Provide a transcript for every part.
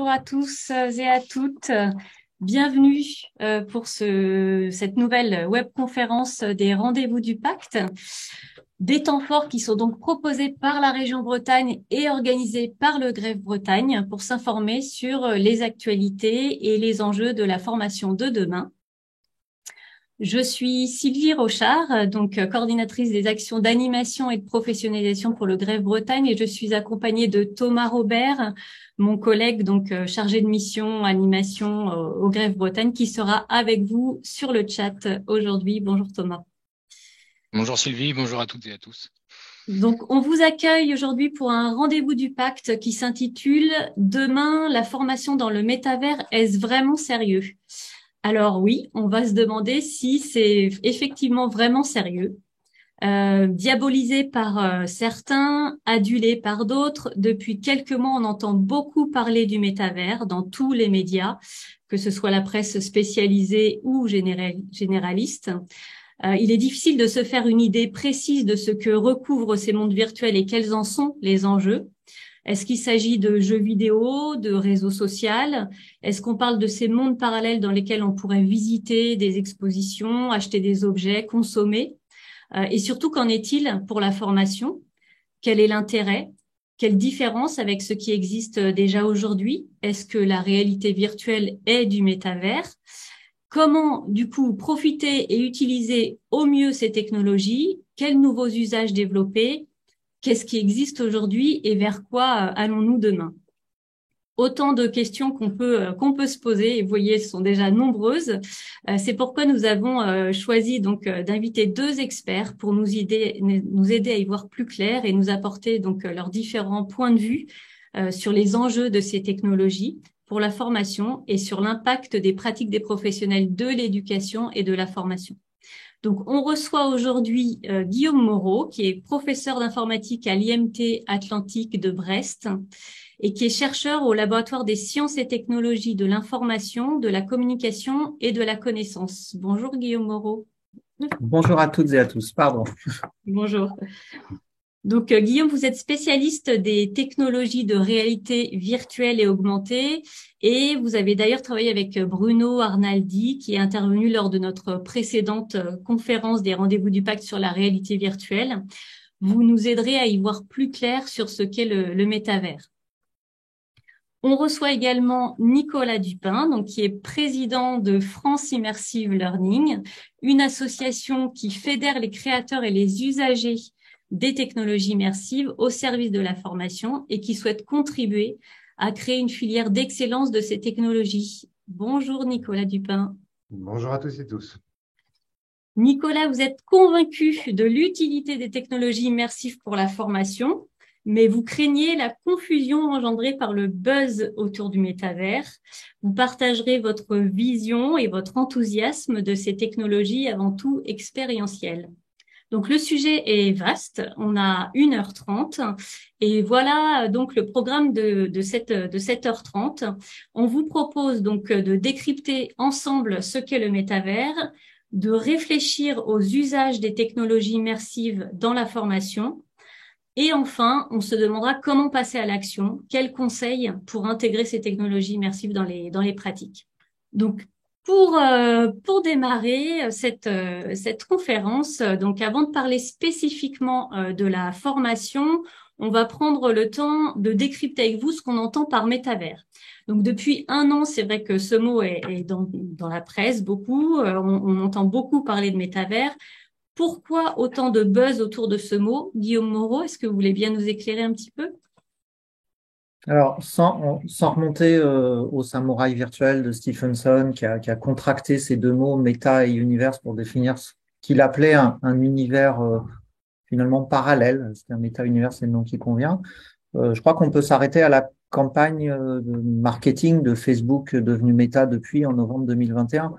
Bonjour à tous et à toutes. Bienvenue pour cette nouvelle webconférence des rendez-vous du Pacte. Des temps forts qui sont donc proposés par la région Bretagne et organisés par le Greffe Bretagne pour s'informer sur les actualités et les enjeux de la formation de demain. Je suis Sylvie Rochard, donc coordinatrice des actions d'animation et de professionnalisation pour le Greffe Bretagne, et je suis accompagnée de Thomas Robert, mon collègue donc chargé de mission animation au Greffe Bretagne, qui sera avec vous sur le chat aujourd'hui. Bonjour Thomas. Bonjour Sylvie, bonjour à toutes et à tous. Donc, on vous accueille aujourd'hui pour un rendez-vous du Pacte qui s'intitule « Demain, la formation dans le métavers, est-ce vraiment sérieux ?» Alors oui, on va se demander si c'est effectivement vraiment sérieux. Diabolisé par certains, adulé par d'autres, depuis quelques mois, on entend beaucoup parler du métavers dans tous les médias, que ce soit la presse spécialisée ou généraliste. Il est difficile de se faire une idée précise de ce que recouvrent ces mondes virtuels et quels en sont les enjeux. Est-ce qu'il s'agit de jeux vidéo, de réseaux sociaux? Est-ce qu'on parle de ces mondes parallèles dans lesquels on pourrait visiter des expositions, acheter des objets, consommer? Et surtout, qu'en est-il pour la formation? Quel est l'intérêt? Quelle différence avec ce qui existe déjà aujourd'hui? Est-ce que la réalité virtuelle est du métavers? Comment, du coup, profiter et utiliser au mieux ces technologies? Quels nouveaux usages développer? Qu'est-ce qui existe aujourd'hui et vers quoi allons-nous demain? Autant de questions qu'on peut se poser, et vous voyez, elles sont déjà nombreuses. C'est pourquoi nous avons choisi donc d'inviter deux experts pour nous aider à y voir plus clair et nous apporter donc leurs différents points de vue sur les enjeux de ces technologies pour la formation et sur l'impact des pratiques des professionnels de l'éducation et de la formation. Donc, on reçoit aujourd'hui Guillaume Moreau, qui est professeur d'informatique à l'IMT Atlantique de Brest et qui est chercheur au laboratoire des sciences et technologies de l'information, de la communication et de la connaissance. Bonjour Guillaume Moreau. Bonjour à toutes et à tous, pardon. Bonjour. Donc, Guillaume, vous êtes spécialiste des technologies de réalité virtuelle et augmentée et vous avez d'ailleurs travaillé avec Bruno Arnaldi qui est intervenu lors de notre précédente conférence des rendez-vous du Pacte sur la réalité virtuelle. Vous nous aiderez à y voir plus clair sur ce qu'est le métavers. On reçoit également Nicolas Dupin, donc qui est président de France Immersive Learning, une association qui fédère les créateurs et les usagers des technologies immersives au service de la formation et qui souhaite contribuer à créer une filière d'excellence de ces technologies. Bonjour Nicolas Dupin. Bonjour à tous et tous. Nicolas, vous êtes convaincu de l'utilité des technologies immersives pour la formation, mais vous craignez la confusion engendrée par le buzz autour du métavers. Vous partagerez votre vision et votre enthousiasme de ces technologies avant tout expérientielles. Donc, le sujet est vaste. On a 1h30 et voilà donc le programme de cette heure 30. On vous propose donc de décrypter ensemble ce qu'est le métavers, de réfléchir aux usages des technologies immersives dans la formation. Et enfin, on se demandera comment passer à l'action, quels conseils pour intégrer ces technologies immersives dans les pratiques. Donc, pour démarrer cette conférence, donc avant de parler spécifiquement de la formation, on va prendre le temps de décrypter avec vous ce qu'on entend par métavers. Donc depuis 1 an, c'est vrai que ce mot est dans la presse beaucoup, on entend beaucoup parler de métavers. Pourquoi autant de buzz autour de ce mot? Guillaume Moreau, est-ce que vous voulez bien nous éclairer un petit peu? Alors, sans remonter au samouraï virtuel de Stephenson qui a contracté ces deux mots, méta et univers, pour définir ce qu'il appelait un univers finalement parallèle. C'est un méta-univers, c'est le nom qui convient. Je crois qu'on peut s'arrêter à la campagne de marketing de Facebook devenu Meta depuis en novembre 2021.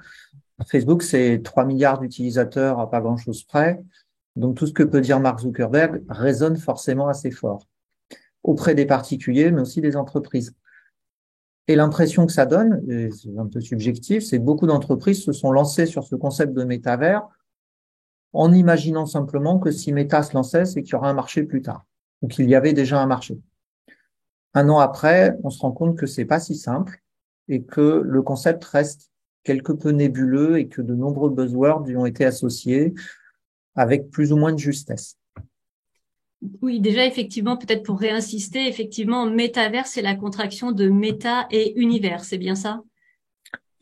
Facebook, c'est 3 milliards d'utilisateurs à pas grand-chose près. Donc, tout ce que peut dire Mark Zuckerberg résonne forcément assez fort auprès des particuliers, mais aussi des entreprises. Et l'impression que ça donne, et c'est un peu subjectif, c'est que beaucoup d'entreprises se sont lancées sur ce concept de métavers en imaginant simplement que si Meta se lançait, c'est qu'il y aura un marché plus tard, ou qu'il y avait déjà un marché. Un an après, on se rend compte que c'est pas si simple et que le concept reste quelque peu nébuleux et que de nombreux buzzwords lui ont été associés avec plus ou moins de justesse. Oui, déjà, effectivement, peut-être pour réinsister, effectivement, métavers, c'est la contraction de méta et univers, c'est bien ça?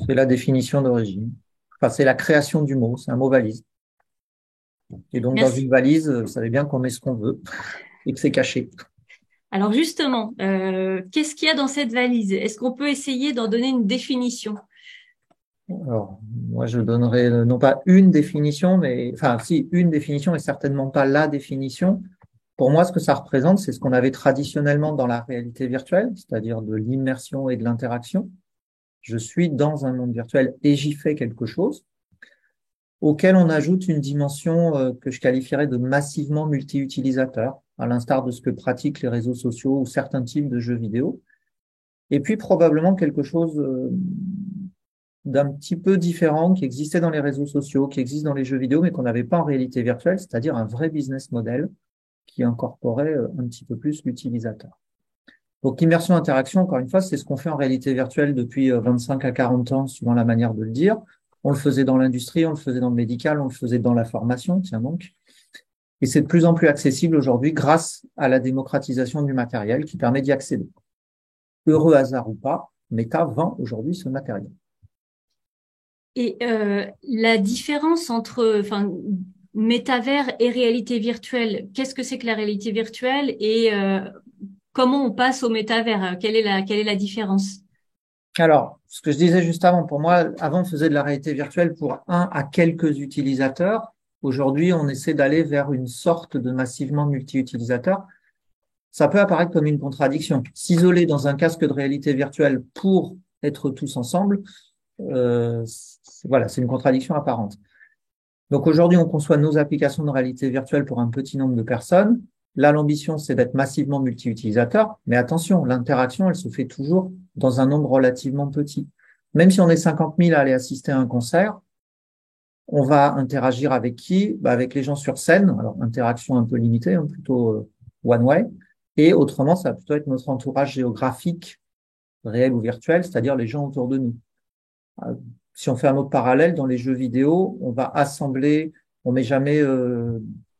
C'est la définition d'origine. Enfin, c'est la création du mot, c'est un mot valise. Et donc, dans Merci. une valise, vous savez bien qu'on met ce qu'on veut et que c'est caché. Alors justement, qu'est-ce qu'il y a dans cette valise? Est-ce qu'on peut essayer d'en donner une définition? Alors, moi, je donnerais non pas une définition, mais, enfin, si, une définition, mais certainement pas la définition. Pour moi, ce que ça représente, c'est ce qu'on avait traditionnellement dans la réalité virtuelle, c'est-à-dire de l'immersion et de l'interaction. Je suis dans un monde virtuel et j'y fais quelque chose, auquel on ajoute une dimension que je qualifierais de massivement multi-utilisateur, à l'instar de ce que pratiquent les réseaux sociaux ou certains types de jeux vidéo. Et puis probablement quelque chose d'un petit peu différent qui existait dans les réseaux sociaux, qui existe dans les jeux vidéo, mais qu'on n'avait pas en réalité virtuelle, c'est-à-dire un vrai business model qui incorporait un petit peu plus l'utilisateur. Donc immersion interaction, encore une fois, c'est ce qu'on fait en réalité virtuelle depuis 25 à 40 ans, suivant la manière de le dire. On le faisait dans l'industrie, on le faisait dans le médical, on le faisait dans la formation, tiens donc. Et c'est de plus en plus accessible aujourd'hui grâce à la démocratisation du matériel qui permet d'y accéder. Heureux hasard ou pas, Meta vend aujourd'hui ce matériel. Et la différence entre, enfin, métavers et réalité virtuelle, qu'est-ce que c'est que la réalité virtuelle et comment on passe au métavers? Quelle est la différence? Alors, ce que je disais juste avant, pour moi, avant on faisait de la réalité virtuelle pour un à quelques utilisateurs. Aujourd'hui, on essaie d'aller vers une sorte de massivement multi-utilisateurs. Ça peut apparaître comme une contradiction. S'isoler dans un casque de réalité virtuelle pour être tous ensemble, voilà, c'est une contradiction apparente. Donc aujourd'hui, on conçoit nos applications de réalité virtuelle pour un petit nombre de personnes. Là, l'ambition, c'est d'être massivement multi-utilisateur. Mais attention, l'interaction, elle se fait toujours dans un nombre relativement petit. Même si on est 50 000 à aller assister à un concert, on va interagir avec qui? Avec les gens sur scène. Alors, interaction un peu limitée, hein, plutôt one way. Et autrement, ça va plutôt être notre entourage géographique, réel ou virtuel, c'est-à-dire les gens autour de nous. Si on fait un autre parallèle, dans les jeux vidéo, on va assembler, on met jamais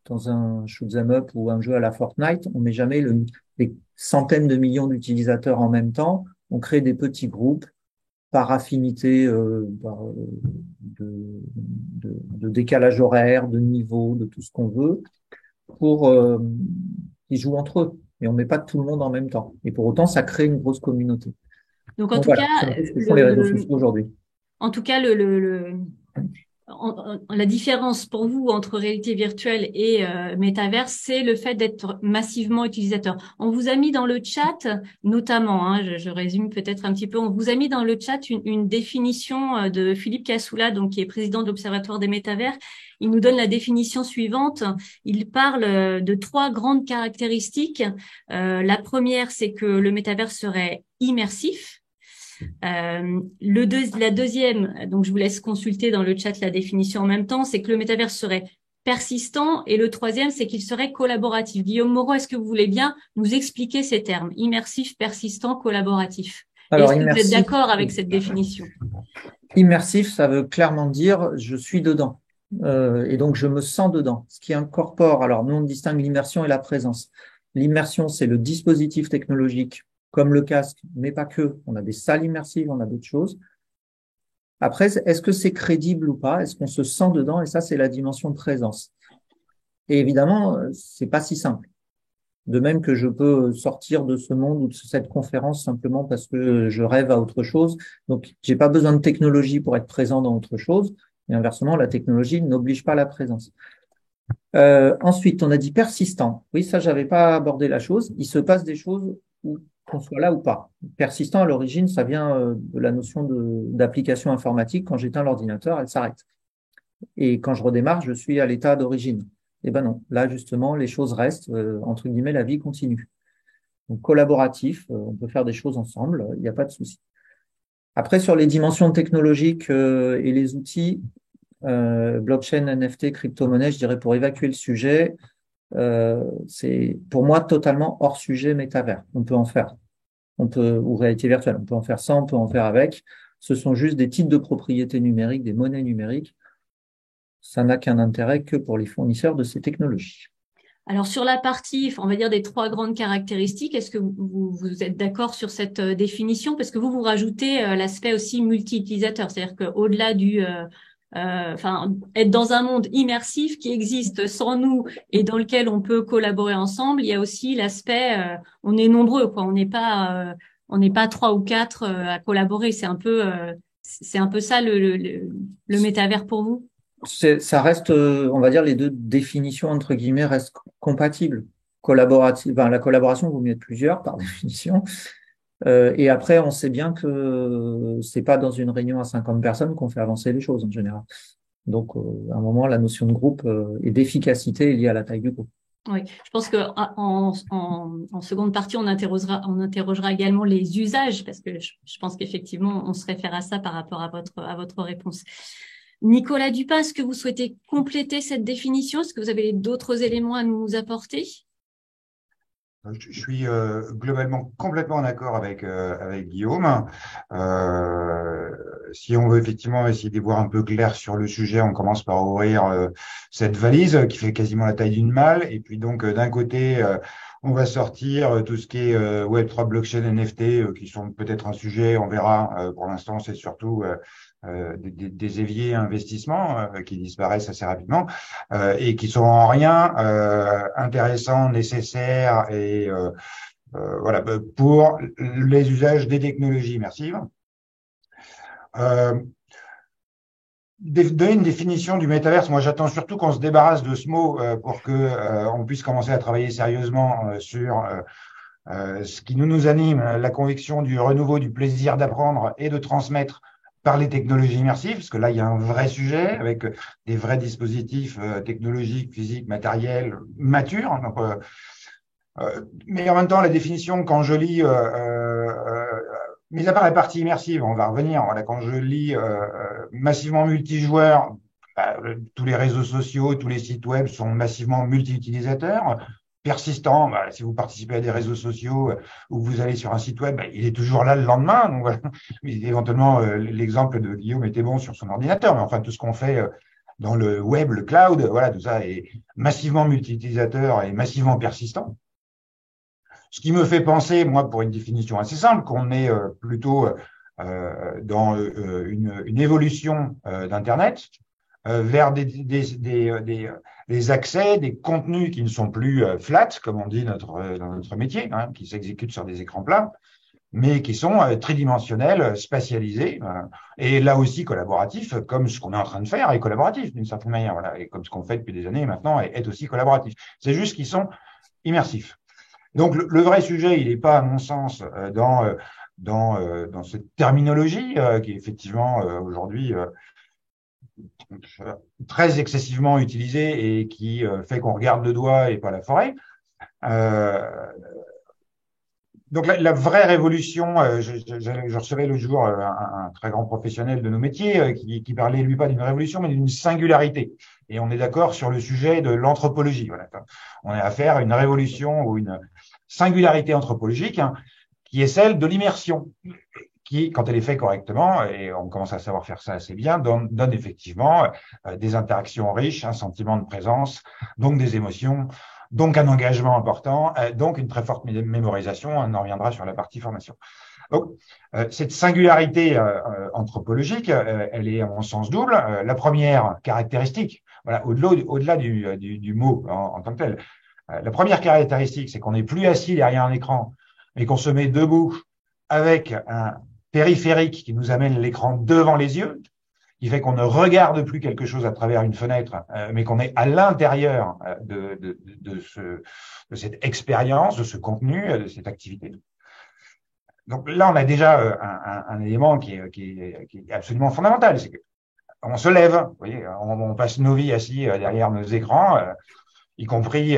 dans un shoot 'em up ou un jeu à la Fortnite, on met jamais les centaines de millions d'utilisateurs en même temps. On crée des petits groupes par affinité de décalage horaire, de niveau, de tout ce qu'on veut, pour qu'ils jouent entre eux. Mais on met pas tout le monde en même temps. Et pour autant, ça crée une grosse communauté. Donc en Donc tout voilà, cas, c'est un peu ce que font les réseaux sociaux aujourd'hui. en tout cas, la différence pour vous entre réalité virtuelle et métaverse, c'est le fait d'être massivement utilisateur. On vous a mis dans le chat, notamment, hein, je résume peut-être un petit peu, on vous a mis dans le chat une définition de Philippe Cassoula, donc qui est président de l'Observatoire des métavers. Il nous donne la définition suivante. Il parle de trois grandes caractéristiques. La première, c'est que le métavers serait immersif. La deuxième, donc je vous laisse consulter dans le chat la définition en même temps, c'est que le métavers serait persistant et le troisième, c'est qu'il serait collaboratif. Guillaume Moreau, est-ce que vous voulez bien nous expliquer ces termes, immersif, persistant, collaboratif? Et Alors, est-ce que vous êtes d'accord avec cette définition? immersif, ça veut clairement dire je suis dedans. Et donc, je me sens dedans. Ce qui incorpore, alors nous, on distingue l'immersion et la présence. L'immersion, c'est le dispositif technologique, comme le casque, mais pas que. On a des salles immersives, on a d'autres choses. Après, est-ce que c'est crédible ou pas? Est-ce qu'on se sent dedans? Et ça, c'est la dimension de présence. Et évidemment, c'est pas si simple. De même que je peux sortir de ce monde ou de cette conférence simplement parce que je rêve à autre chose. Donc, j'ai pas besoin de technologie pour être présent dans autre chose. Et inversement, la technologie n'oblige pas la présence. Ensuite, on a dit persistant. Oui, ça, j'avais pas abordé la chose. Il se passe des choses où qu'on soit là ou pas. Persistant, à l'origine, ça vient de la notion d'application informatique. Quand j'éteins l'ordinateur, elle s'arrête. Et quand je redémarre, je suis à l'état d'origine. Eh ben non, là justement, les choses restent, entre guillemets, la vie continue. Donc collaboratif, on peut faire des choses ensemble, il n'y a pas de souci. Après, sur les dimensions technologiques et les outils, blockchain, NFT, crypto-monnaie, je dirais pour évacuer le sujet, c'est pour moi totalement hors sujet métavers. On peut en faire. ou réalité virtuelle. On peut en faire sans, on peut en faire avec. Ce sont juste des titres de propriété numérique, des monnaies numériques. Ça n'a qu'un intérêt que pour les fournisseurs de ces technologies. Alors sur la partie, on va dire des trois grandes caractéristiques, est-ce que vous êtes d'accord sur cette définition? Parce que vous rajoutez l'aspect aussi multi-utilisateur, c'est-à-dire qu'au-delà être dans un monde immersif qui existe sans nous et dans lequel on peut collaborer ensemble, il y a aussi l'aspect, on est nombreux, quoi. On n'est pas trois ou quatre à collaborer. C'est un peu ça le métavers pour vous. Ça reste, on va dire, les deux définitions, entre guillemets, restent compatibles. La collaboration vaut mieux être plusieurs, par définition. Et après, on sait bien que c'est pas dans une réunion à 50 personnes qu'on fait avancer les choses, en général. Donc, à un moment, la notion de groupe et d'efficacité est liée à la taille du groupe. Oui, je pense que en seconde partie, on interrogera également les usages, parce que je pense qu'effectivement, on se réfère à ça par rapport à votre réponse. Nicolas Dupin, est-ce que vous souhaitez compléter cette définition? Est-ce que vous avez d'autres éléments à nous apporter? Je suis globalement complètement d'accord avec Guillaume. Si on veut effectivement essayer d'y voir un peu clair sur le sujet, on commence par ouvrir cette valise qui fait quasiment la taille d'une malle. Et puis donc d'un côté, on va sortir tout ce qui est Web3, blockchain, NFT, qui sont peut-être un sujet, on verra. Pour l'instant, c'est surtout des éviers investissements qui disparaissent assez rapidement et qui sont en rien intéressants, nécessaires et voilà pour les usages des technologies immersives. Donner une définition du métaverse, moi j'attends surtout qu'on se débarrasse de ce mot pour que on puisse commencer à travailler sérieusement sur ce qui nous anime, la conviction du renouveau du plaisir d'apprendre et de transmettre par les technologies immersives, parce que là, il y a un vrai sujet avec des vrais dispositifs technologiques, physiques, matériels, matures. Donc, mais en même temps, la définition, quand je lis, mis à part la partie immersive, on va revenir, voilà, quand je lis massivement multijoueur, tous les réseaux sociaux, tous les sites web sont massivement multi-utilisateurs. Persistant, si vous participez à des réseaux sociaux ou vous allez sur un site web, il est toujours là le lendemain. Donc, voilà. Mais éventuellement, l'exemple de Guillaume était bon sur son ordinateur, mais enfin, tout ce qu'on fait dans le web, le cloud, voilà, tout ça est massivement multi-utilisateur et massivement persistant. Ce qui me fait penser, moi, pour une définition assez simple, qu'on est plutôt dans une évolution d'Internet vers des accès, des contenus qui ne sont plus flat, comme on dit dans notre métier, hein, qui s'exécutent sur des écrans plats, mais qui sont tridimensionnels, spatialisés, et là aussi collaboratifs, comme ce qu'on est en train de faire est collaboratif d'une certaine manière, voilà, et comme ce qu'on fait depuis des années maintenant est aussi collaboratif. C'est juste qu'ils sont immersifs. Donc le vrai sujet, il n'est pas, à mon sens, dans cette terminologie qui est effectivement aujourd'hui très excessivement utilisée et qui fait qu'on regarde le doigt et pas la forêt. Donc la vraie révolution, je recevais l'autre jour un très grand professionnel de nos métiers qui parlait lui pas d'une révolution mais d'une singularité. Et on est d'accord sur le sujet de l'anthropologie. Voilà. On est à faire une révolution ou une singularité anthropologique hein, qui est celle de l'immersion, qui, quand elle est faite correctement, et on commence à savoir faire ça assez bien, donne effectivement des interactions riches, un sentiment de présence, donc des émotions, donc un engagement important, donc une très forte mémorisation. On en reviendra sur la partie formation. Donc, cette singularité anthropologique, elle est à mon sens double. La première caractéristique, voilà, au-delà du mot en tant que tel, la première caractéristique, c'est qu'on n'est plus assis derrière un écran, mais qu'on se met debout avec un périphérique qui nous amène l'écran devant les yeux, qui fait qu'on ne regarde plus quelque chose à travers une fenêtre, mais qu'on est à l'intérieur de cette expérience, de ce contenu, de cette activité. Donc là, on a déjà un élément qui est absolument fondamental, c'est qu'on se lève, vous voyez, on passe nos vies assis derrière nos écrans, y compris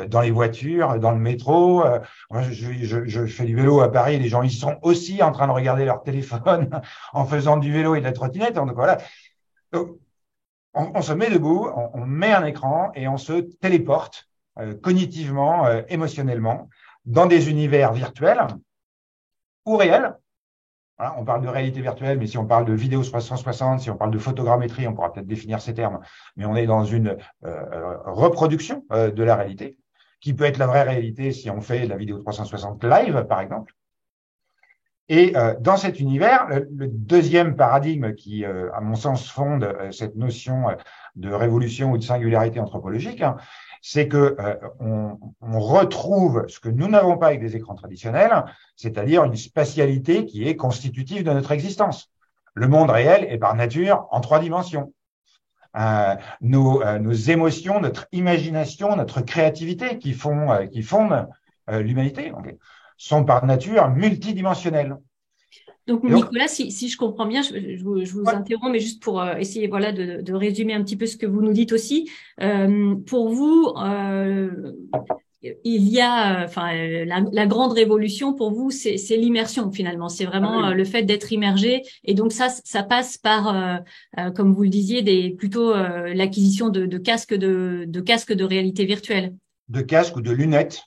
dans les voitures, dans le métro. Moi, je fais du vélo à Paris, les gens ils sont aussi en train de regarder leur téléphone en faisant du vélo et de la trottinette. Donc voilà. Donc, on se met debout, on met un écran et on se téléporte cognitivement, émotionnellement dans des univers virtuels ou réels. Voilà, on parle de réalité virtuelle, mais si on parle de vidéo 360, si on parle de photogrammétrie, on pourra peut-être définir ces termes, mais on est dans une reproduction de la réalité, qui peut être la vraie réalité si on fait de la vidéo 360 live, par exemple. Et dans cet univers, le deuxième paradigme qui, à mon sens, fonde cette notion de révolution ou de singularité anthropologique, hein, c'est que on retrouve ce que nous n'avons pas avec des écrans traditionnels, c'est-à-dire une spatialité qui est constitutive de notre existence. Le monde réel est par nature en 3 dimensions. Nos émotions, notre imagination, notre créativité qui fondent l'humanité, sont par nature multidimensionnelles. Donc, Nicolas, si je comprends bien, je vous interromps, mais juste pour essayer voilà, de résumer un petit peu ce que vous nous dites aussi. Pour vous, il y a, la grande révolution pour vous, c'est l'immersion finalement. C'est vraiment le fait d'être immergé. Et donc ça passe par, comme vous le disiez, plutôt l'acquisition de casques de réalité virtuelle. De casques ou de lunettes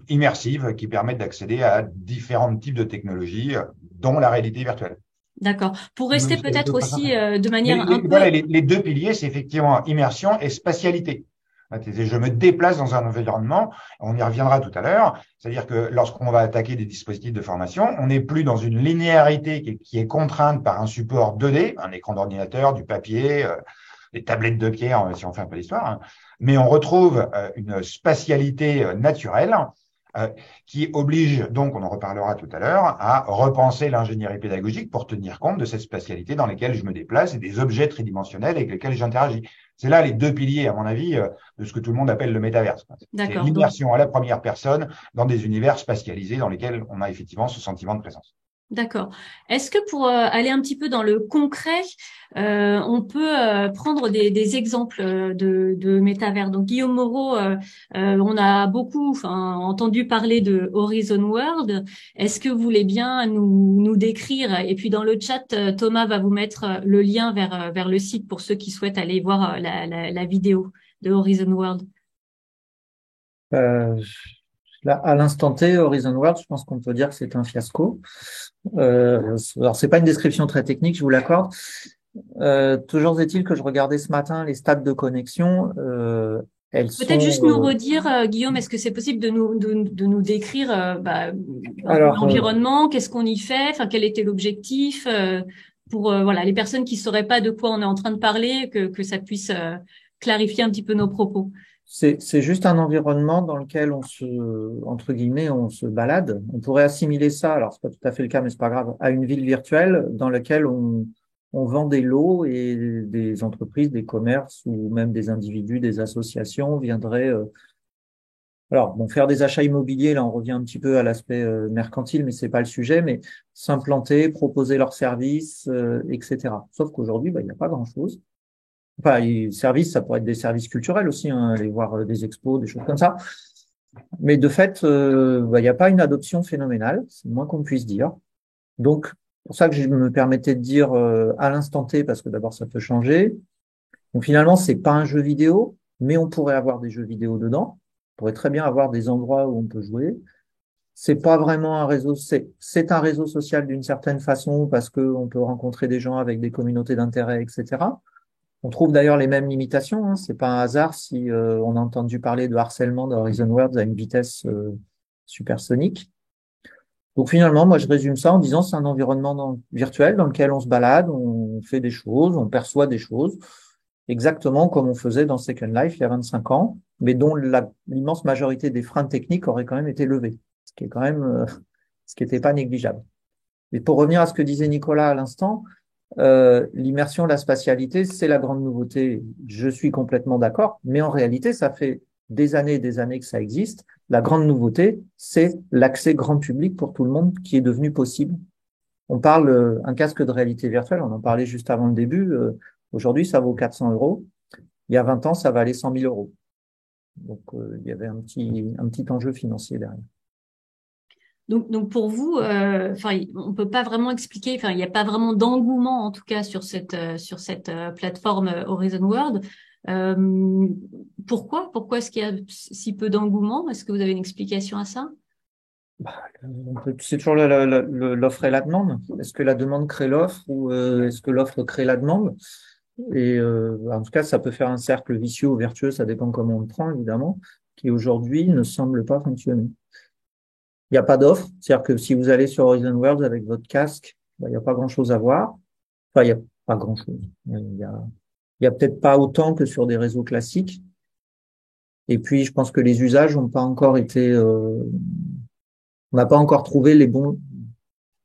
immersives qui permettent d'accéder à différents types de technologies, dont la réalité virtuelle. D'accord. Pour rester peut-être aussi de manière un peu… Voilà, les 2 piliers, c'est effectivement immersion et spatialité. Je me déplace dans un environnement, on y reviendra tout à l'heure, c'est-à-dire que lorsqu'on va attaquer des dispositifs de formation, on n'est plus dans une linéarité qui est contrainte par un support 2D, un écran d'ordinateur, du papier, des tablettes de pierre, si on fait un peu d'histoire, hein, mais on retrouve une spatialité naturelle qui oblige, donc on en reparlera tout à l'heure, à repenser l'ingénierie pédagogique pour tenir compte de cette spatialité dans laquelle je me déplace et des objets tridimensionnels avec lesquels j'interagis. C'est là les 2 piliers, à mon avis, de ce que tout le monde appelle le métaverse. C'est l'immersion à la première personne dans des univers spatialisés dans lesquels on a effectivement ce sentiment de présence. D'accord. Est-ce que pour aller un petit peu dans le concret, on peut prendre des exemples de métavers? Donc Guillaume Moreau, on a beaucoup entendu parler de Horizon World. Est-ce que vous voulez bien nous décrire? Et puis dans le chat, Thomas va vous mettre le lien vers le site pour ceux qui souhaitent aller voir la vidéo de Horizon World. Là, à l'instant T, Horizon World, je pense qu'on peut dire que c'est un fiasco. Alors, c'est pas une description très technique, je vous l'accorde. Toujours est-il que je regardais ce matin les stats de connexion. Peut-être juste nous redire, Guillaume, est-ce que c'est possible de nous décrire l'environnement, qu'est-ce qu'on y fait, quel était l'objectif pour les personnes qui sauraient pas de quoi on est en train de parler, que ça puisse clarifier un petit peu nos propos. C'est juste un environnement dans lequel entre guillemets, on se balade. On pourrait assimiler ça, alors c'est pas tout à fait le cas, mais c'est pas grave, à une ville virtuelle dans laquelle on vend des lots et des entreprises, des commerces ou même des individus, des associations viendraient. Alors, faire des achats immobiliers, là, on revient un petit peu à l'aspect mercantile, mais c'est pas le sujet, mais s'implanter, proposer leurs services, etc. Sauf qu'aujourd'hui, il n'y a pas grand-chose. Enfin, les services, ça pourrait être des services culturels aussi, hein, aller voir des expos, des choses comme ça. Mais de fait, il n'y a pas une adoption phénoménale, c'est le moins qu'on puisse dire. Donc, pour ça que je me permettais de dire à l'instant T, parce que d'abord, ça peut changer. Donc, finalement, c'est pas un jeu vidéo, mais on pourrait avoir des jeux vidéo dedans. On pourrait très bien avoir des endroits où on peut jouer. C'est pas vraiment un réseau, c'est un réseau social d'une certaine façon, parce que on peut rencontrer des gens avec des communautés d'intérêt, etc. On trouve d'ailleurs les mêmes limitations, hein. C'est pas un hasard si on a entendu parler de harcèlement dans Horizon Worlds à une vitesse supersonique. Donc finalement, moi je résume ça en disant c'est un environnement virtuel dans lequel on se balade, on fait des choses, on perçoit des choses, exactement comme on faisait dans Second Life il y a 25 ans, mais dont l'immense majorité des freins techniques auraient quand même été levés, ce qui est quand même ce qui n'était pas négligeable. Mais pour revenir à ce que disait Nicolas à l'instant, l'immersion, la spatialité, c'est la grande nouveauté. Je suis complètement d'accord, mais en réalité, ça fait des années et des années que ça existe. La grande nouveauté, c'est l'accès grand public pour tout le monde qui est devenu possible. On parle un casque de réalité virtuelle, on en parlait juste avant le début. Aujourd'hui, ça vaut 400 €. Il y a 20 ans, ça valait 100 000 €. Donc, il y avait un petit enjeu financier derrière. Donc pour vous, on peut pas vraiment expliquer, il n'y a pas vraiment d'engouement en tout cas sur cette plateforme Horizon World. Euh, pourquoi est-ce qu'il y a si peu d'engouement? Est-ce que vous avez une explication à ça? C'est toujours l'offre et la demande. Est-ce que la demande crée l'offre ou est-ce que l'offre crée la demande? Et en tout cas, ça peut faire un cercle vicieux ou vertueux, ça dépend comment on le prend, évidemment, qui aujourd'hui ne semble pas fonctionner. Il n'y a pas d'offre, c'est-à-dire que si vous allez sur Horizon Worlds avec votre casque, il n'y a pas grand-chose à voir. Enfin, il n'y a pas grand-chose. Il y a peut-être pas autant que sur des réseaux classiques. Et puis, je pense que les usages n'ont pas encore été, on n'a pas encore trouvé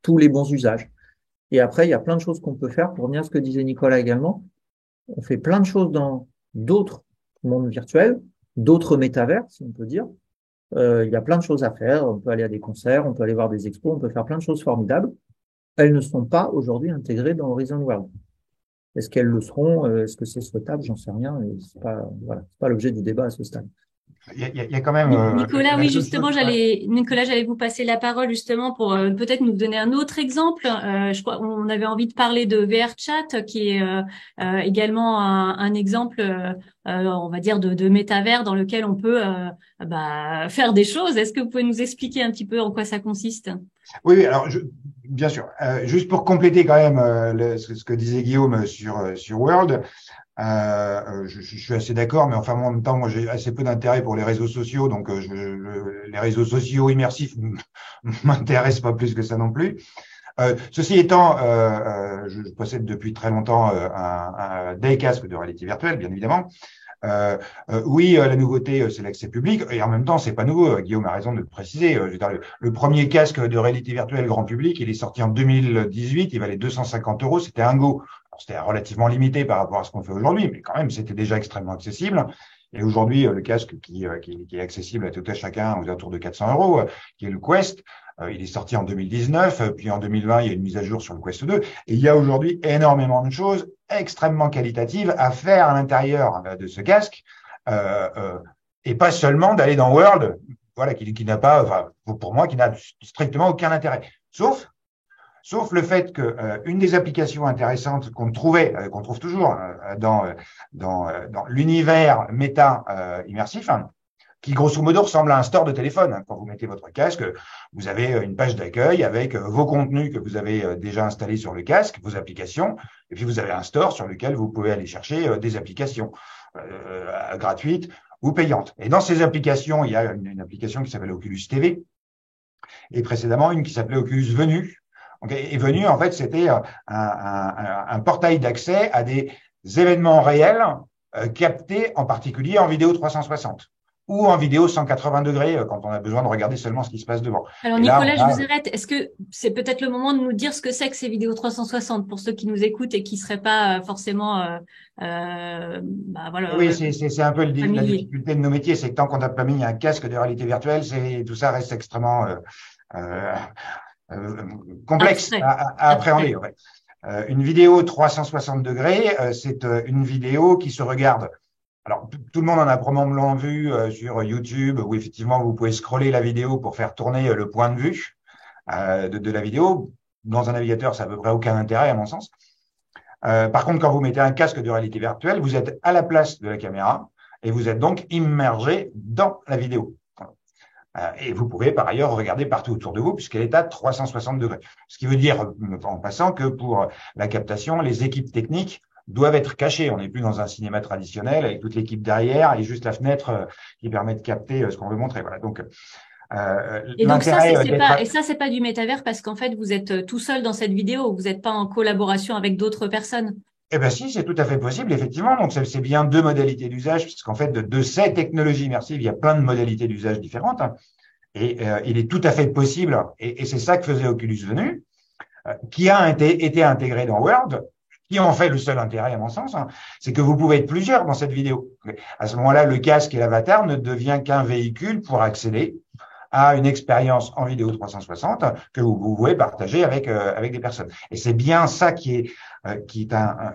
tous les bons usages. Et après, il y a plein de choses qu'on peut faire pour revenir à ce que disait Nicolas également. On fait plein de choses dans d'autres mondes virtuels, d'autres métavers, si on peut dire. Il y a plein de choses à faire. On peut aller à des concerts, on peut aller voir des expos, on peut faire plein de choses formidables. Elles ne sont pas aujourd'hui intégrées dans Horizon World. Est-ce qu'elles le seront? Est-ce que c'est souhaitable? J'en sais rien. Et c'est pas, voilà, c'est pas l'objet du débat à ce stade. Il y a quand même Nicolas, la oui, seule justement, chose. Nicolas, j'allais vous passer la parole justement pour peut-être nous donner un autre exemple. Je crois on avait envie de parler de VR Chat, qui est également un exemple, on va dire, de métavers dans lequel on peut faire des choses. Est-ce que vous pouvez nous expliquer un petit peu en quoi ça consiste? Oui, alors bien sûr. Juste pour compléter quand même ce que disait Guillaume sur World. Je suis assez d'accord, mais enfin, en même temps, moi, j'ai assez peu d'intérêt pour les réseaux sociaux, donc les réseaux sociaux immersifs m'intéressent pas plus que ça non plus. Ceci étant, je possède depuis très longtemps des casques de réalité virtuelle, bien évidemment. Oui, la nouveauté, c'est l'accès public, et en même temps, c'est pas nouveau. Guillaume a raison de le préciser. Je veux dire, le premier casque de réalité virtuelle grand public, il est sorti en 2018, il valait 250 €, c'était un Go. C'était relativement limité par rapport à ce qu'on fait aujourd'hui, mais quand même, c'était déjà extrêmement accessible. Et aujourd'hui, le casque qui est accessible à tout à chacun aux alentours de 400 €, qui est le Quest, il est sorti en 2019, puis en 2020, il y a une mise à jour sur le Quest 2. Et il y a aujourd'hui énormément de choses extrêmement qualitatives à faire à l'intérieur de ce casque, et pas seulement d'aller dans World, voilà, qui n'a pas, enfin, pour moi, qui n'a strictement aucun intérêt. Sauf le fait que une des applications intéressantes qu'on trouve toujours dans l'univers méta immersif, hein, qui grosso modo ressemble à un store de téléphone. Hein. Quand vous mettez votre casque, vous avez une page d'accueil avec vos contenus que vous avez déjà installés sur le casque, vos applications, et puis vous avez un store sur lequel vous pouvez aller chercher des applications gratuites ou payantes. Et dans ces applications, il y a une application qui s'appelle Oculus TV, et précédemment une qui s'appelait Oculus Venue. Et Venue, en fait, c'était un portail d'accès à des événements réels captés en particulier en vidéo 360 ou en vidéo 180 degrés quand on a besoin de regarder seulement ce qui se passe devant. Alors Nicolas, je vous arrête. Est-ce que c'est peut-être le moment de nous dire ce que c'est que ces vidéos 360 pour ceux qui nous écoutent et qui seraient pas forcément voilà. Oui, c'est un peu la difficulté de nos métiers, c'est que tant qu'on n'a pas mis un casque de réalité virtuelle, tout ça reste extrêmement complexe à appréhender. Ouais. Une vidéo 360 degrés, c'est une vidéo qui se regarde. Alors, tout le monde en a probablement vu sur YouTube, où effectivement, vous pouvez scroller la vidéo pour faire tourner le point de vue de la vidéo. Dans un navigateur, ça n'a à peu près aucun intérêt, à mon sens. Par contre, quand vous mettez un casque de réalité virtuelle, vous êtes à la place de la caméra et vous êtes donc immergé dans la vidéo. Et vous pouvez par ailleurs regarder partout autour de vous puisqu'elle est à 360 degrés. Ce qui veut dire, en passant, que pour la captation, les équipes techniques doivent être cachées. On n'est plus dans un cinéma traditionnel avec toute l'équipe derrière et juste la fenêtre qui permet de capter ce qu'on veut montrer. Voilà. Donc, et donc ça, c'est pas du métavers parce qu'en fait, vous êtes tout seul dans cette vidéo. Vous n'êtes pas en collaboration avec d'autres personnes. Eh ben si, c'est tout à fait possible, effectivement. Donc, c'est bien deux modalités d'usage, puisqu'en fait, de ces technologies immersives, il y a plein de modalités d'usage différentes. Hein. Et il est tout à fait possible, et c'est ça que faisait Oculus Venue, qui a été intégré dans World, qui en fait le seul intérêt, à mon sens, hein, c'est que vous pouvez être plusieurs dans cette vidéo. À ce moment-là, le casque et l'avatar ne devient qu'un véhicule pour accéder à une expérience en vidéo 360 que vous pouvez partager avec des personnes. Et c'est bien ça qui est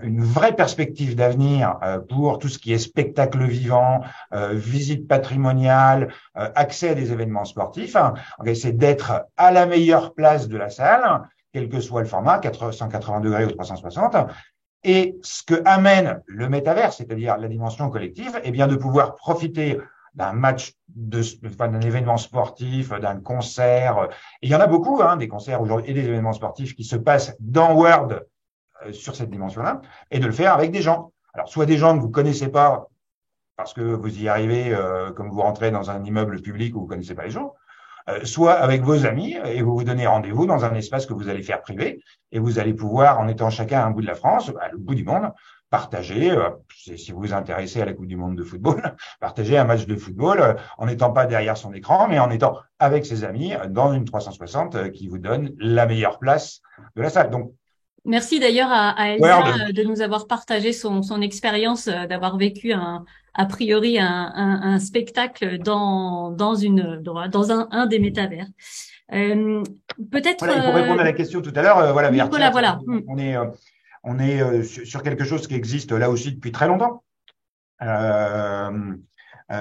une vraie perspective d'avenir pour tout ce qui est spectacle vivant, visite patrimoniale, accès à des événements sportifs. Hein. C'est d'être à la meilleure place de la salle, quel que soit le format, 180 degrés ou 360, Et ce que amène le métavers, c'est-à-dire la dimension collective, eh bien de pouvoir profiter d'un match, d'un événement sportif, d'un concert. Et il y en a beaucoup, hein, des concerts aujourd'hui et des événements sportifs qui se passent dans Word sur cette dimension-là, et de le faire avec des gens. Alors, soit des gens que vous connaissez pas parce que vous y arrivez comme vous rentrez dans un immeuble public où vous connaissez pas les gens, soit avec vos amis et vous vous donnez rendez-vous dans un espace que vous allez faire privé et vous allez pouvoir, en étant chacun à un bout de la France, à l'autre bout du monde, partager, si vous vous intéressez à la Coupe du Monde de football, partager un match de football en n'étant pas derrière son écran, mais en étant avec ses amis dans une 360 qui vous donne la meilleure place de la salle. Donc, Merci d'ailleurs à Elsa Word, de nous avoir partagé son expérience d'avoir vécu a priori un spectacle dans un des métavers. Peut-être voilà, il faut répondre à la question tout à l'heure. Voilà, Nicolas, VRChat, voilà. on est sur quelque chose qui existe là aussi depuis très longtemps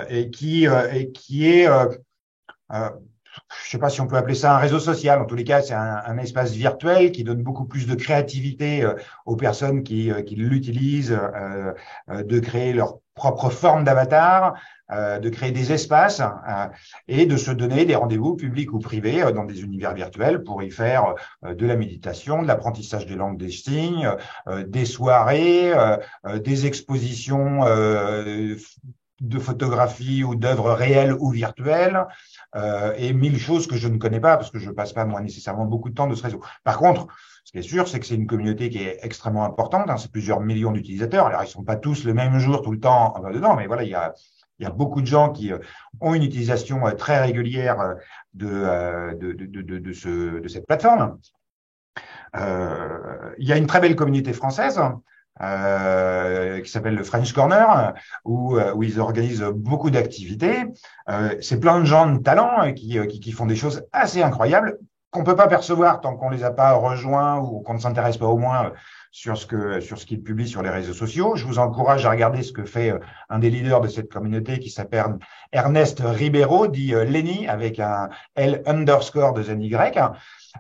et qui est je sais pas si on peut appeler ça un réseau social. En tous les cas, c'est un espace virtuel qui donne beaucoup plus de créativité aux personnes qui l'utilisent, de créer leur propre forme d'avatar, de créer des espaces et de se donner des rendez-vous publics ou privés dans des univers virtuels pour y faire de la méditation, de l'apprentissage des langues des signes, des soirées, des expositions de photographies ou d'œuvres réelles ou virtuelles, et mille choses que je ne connais pas parce que je passe pas moi nécessairement beaucoup de temps de ce réseau. Par contre, ce qui est sûr, c'est que c'est une communauté qui est extrêmement importante, hein, c'est plusieurs millions d'utilisateurs. Alors, ils sont pas tous le même jour tout le temps dedans, mais voilà, il y a beaucoup de gens qui ont une utilisation très régulière de cette plateforme. Il y a une très belle communauté française qui s'appelle le French Corner, où ils organisent beaucoup d'activités. C'est plein de gens de talent qui font des choses assez incroyables qu'on peut pas percevoir tant qu'on les a pas rejoints ou qu'on ne s'intéresse pas au moins sur ce qu'ils publient sur les réseaux sociaux. Je vous encourage à regarder ce que fait un des leaders de cette communauté qui s'appelle Ernest Ribeiro, dit Lenny, avec un L underscore de ZY.